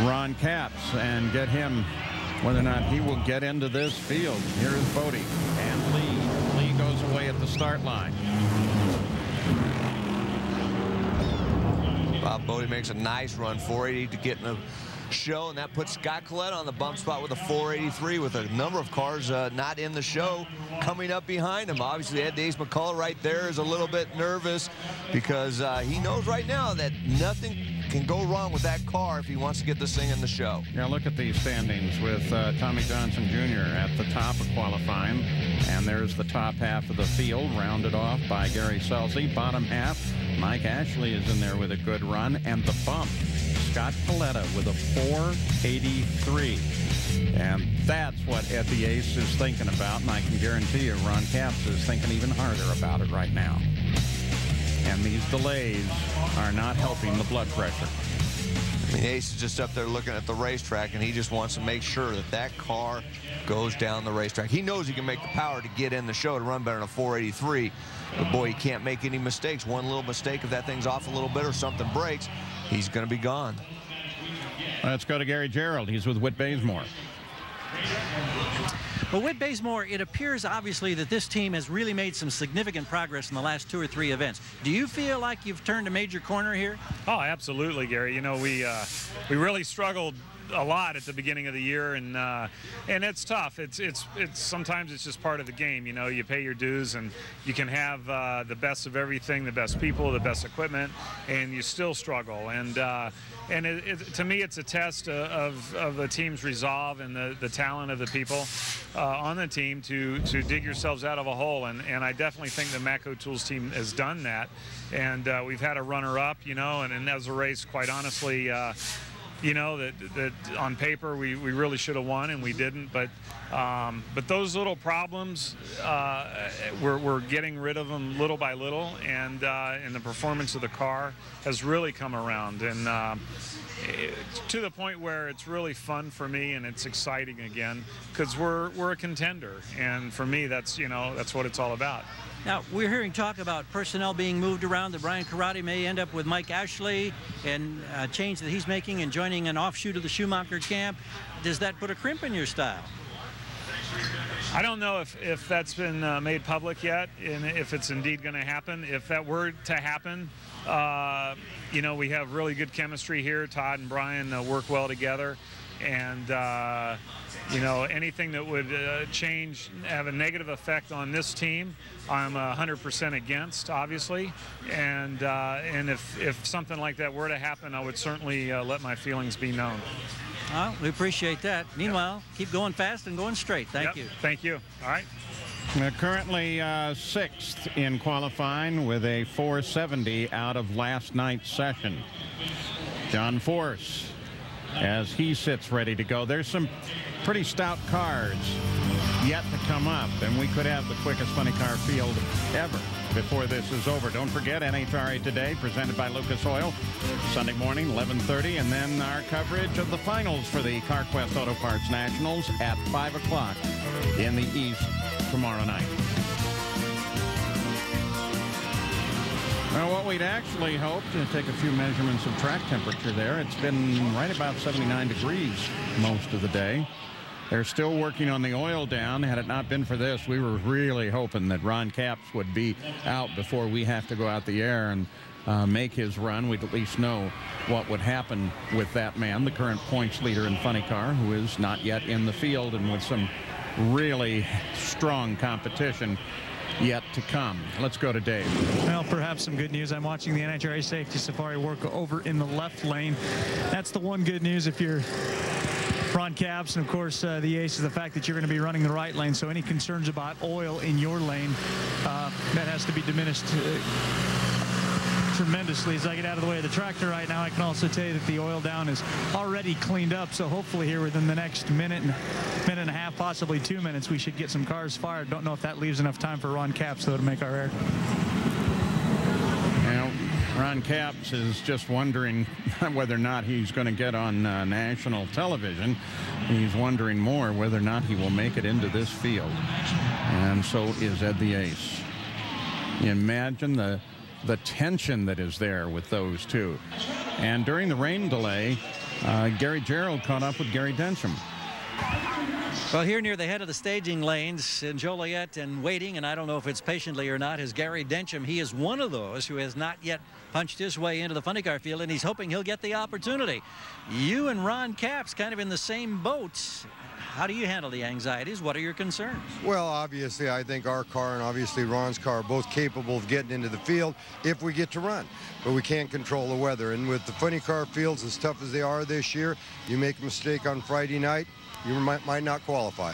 Ron Capps and get him, whether or not he will get into this field. Here's Bodie and Lee. Lee goes away at the start line. Bob Bodie makes a nice run, 480 to get in the show, and that puts Scott Coletta on the bump spot with a 483 with a number of cars not in the show coming up behind him. Obviously, Ed Ace McCullough right there is a little bit nervous because he knows right now that nothing can go wrong with that car if he wants to get this thing in the show. Yeah, look at these standings with Tommy Johnson Jr. at the top of qualifying, and there's the top half of the field rounded off by Gary Scelzi. Bottom half, Mike Ashley is in there with a good run, and the bump, Scott Coletta with a 483. And that's what Ed the Ace is thinking about, and I can guarantee you Ron Capps is thinking even harder about it right now. And these delays are not helping the blood pressure. I mean, Ace is just up there looking at the racetrack, and he just wants to make sure that that car goes down the racetrack. He knows he can make the power to get in the show to run better than a 483. But, boy, he can't make any mistakes. One little mistake, if that thing's off a little bit or something breaks, he's going to be gone. Let's go to Gary Gerould. He's with Whit Bazemore. Well, Whit Bazemore, it appears obviously that this team has really made some significant progress in the last 2 or 3 events. Do you feel like you've turned a major corner here? Oh, absolutely, Gary. You know, we really struggled a lot at the beginning of the year, and it's tough. It's sometimes it's just part of the game. You know, you pay your dues, and you can have the best of everything, the best people, the best equipment, and you still struggle. And to me, it's a test of the team's resolve and the talent of the people on the team to dig yourselves out of a hole. And I definitely think the Matco Tools team has done that. And we've had a runner-up, you know, and that was a race, quite honestly, you know, that on paper we really should have won, and we didn't. But those little problems, we're getting rid of them little by little, and the performance of the car has really come around, and to the point where it's really fun for me, and it's exciting again, because we're a contender, and for me, that's what it's all about. Now, we're hearing talk about personnel being moved around, that Brian Corradi may end up with Mike Ashley, and a change that he's making and joining an offshoot of the Schumacher camp. Does that put a crimp in your style? I don't know if that's been made public yet, and if it's indeed going to happen. If that were to happen, you know, we have really good chemistry here. Todd and Brian work well together, and you know, anything that would have a negative effect on this team, I'm 100% against, obviously. And if something like that were to happen, I would certainly let my feelings be known. Well, we appreciate that. Meanwhile, keep going fast and going straight. Thank you. Thank you. All right. Currently 6th in qualifying with a 470 out of last night's session. John Force, as he sits ready to go. There's some pretty stout cars yet to come up, and we could have the quickest funny car field ever before this is over. Don't forget NHRA Today, presented by Lucas Oil, Sunday morning, 11:30, and then our coverage of the finals for the CarQuest Auto Parts Nationals at 5 o'clock in the East tomorrow night. Well, what we'd actually hoped to take a few measurements of track temperature there. It's been right about 79 degrees most of the day. They're still working on the oil down. Had it not been for this, we were really hoping that Ron Capps would be out before we have to go out the air and make his run. We'd at least know what would happen with that man, the current points leader in funny car, who is not yet in the field, and with some really strong competition yet to come. Let's go to Dave. Well, perhaps some good news. I'm watching the NHRA Safety Safari work over in the left lane. That's the one good news if you're Ron Capps, and of course the ace is the fact that you're going to be running the right lane, so any concerns about oil in your lane, that has to be diminished tremendously. As I get out of the way of the tractor right now, I can also tell you that the oil down is already cleaned up, so hopefully here within the next minute and a half, possibly 2 minutes, we should get some cars fired. Don't know if that leaves enough time for Ron Capps, though, to make our air. Well, Ron Capps is just wondering whether or not he's going to get on national television. He's wondering more whether or not he will make it into this field. And so is Ed the Ace. Imagine the tension that is there with those two. And during the rain delay, Gary Gerould caught up with Gary Densham. Well, here near the head of the staging lanes in Joliet and waiting, and I don't know if it's patiently or not, is Gary Densham. He is one of those who has not yet punched his way into the funny car field, and he's hoping he'll get the opportunity. You and Ron Capps kind of in the same boat. How do you handle the anxieties? What are your concerns? Well, obviously, I think our car and obviously Ron's car are both capable of getting into the field if we get to run. But we can't control the weather. And with the funny car fields as tough as they are this year, you make a mistake on Friday night, you might not qualify.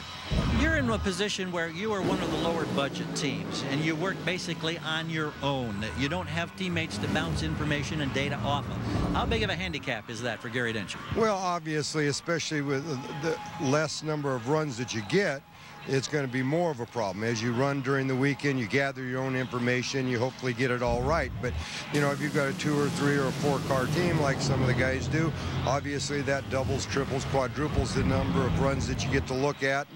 You're in a position where you are one of the lower budget teams, and you work basically on your own. You don't have teammates to bounce information and data off of. How big of a handicap is that for Gary Densham? Well, obviously, especially with the less number of runs that you get, it's going to be more of a problem. As you run during the weekend, you gather your own information, you hopefully get it all right. But, you know, if you've got a 2 or 3 or 4 car team like some of the guys do, obviously that doubles, triples, quadruples the number of runs that you get to look at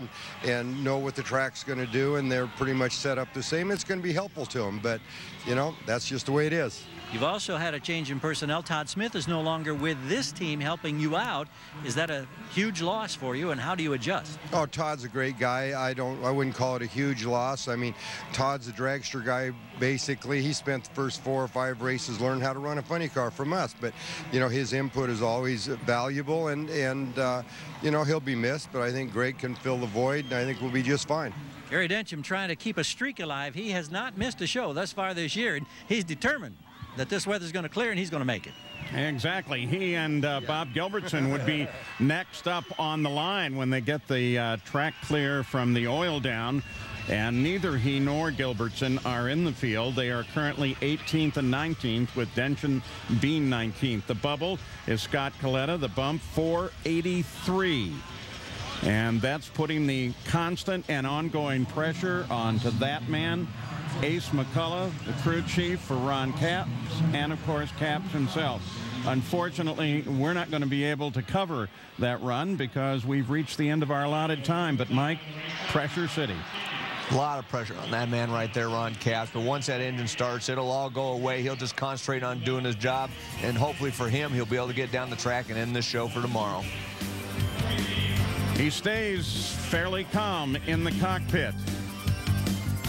and know what the track's going to do, and they're pretty much set up the same. It's going to be helpful to them, but, you know, that's just the way it is. You've also had a change in personnel. Todd Smith is no longer with this team helping you out. Is that a huge loss for you, and how do you adjust? Oh, Todd's a great guy. I wouldn't call it a huge loss. I mean, Todd's a dragster guy. Basically, he spent the first 4 or 5 races learning how to run a funny car from us. But you know, his input is always valuable, and you know, he'll be missed. But I think Greg can fill the void, and I think we'll be just fine. Gary Dencham trying to keep a streak alive. He has not missed a show thus far this year, and he's determined that this weather's going to clear and he's going to make it. Exactly. He and Bob Gilbertson would be next up on the line when they get the track clear from the oil down. And neither he nor Gilbertson are in the field. They are currently 18th and 19th, with Dencham being 19th. The bubble is Scott Coletta, the bump 483. And that's putting the constant and ongoing pressure onto that man, Ace McCullough, the crew chief for Ron Capps, and of course Capps himself. Unfortunately, we're not going to be able to cover that run because we've reached the end of our allotted time. But Mike, Pressure City. A lot of pressure on that man right there, Ron Capps. But once that engine starts, it'll all go away. He'll just concentrate on doing his job. And hopefully for him, he'll be able to get down the track and end this show for tomorrow. He stays fairly calm in the cockpit.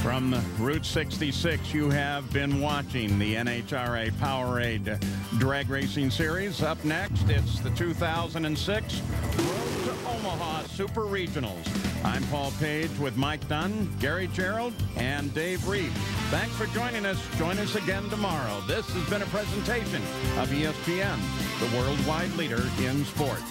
From Route 66, you have been watching the NHRA Powerade Drag Racing Series. Up next, it's the 2006 Road to Omaha Super Regionals. I'm Paul Page with Mike Dunn, Gary Gerald, and Dave Reed. Thanks for joining us. Join us again tomorrow. This has been a presentation of ESPN, the worldwide leader in sports.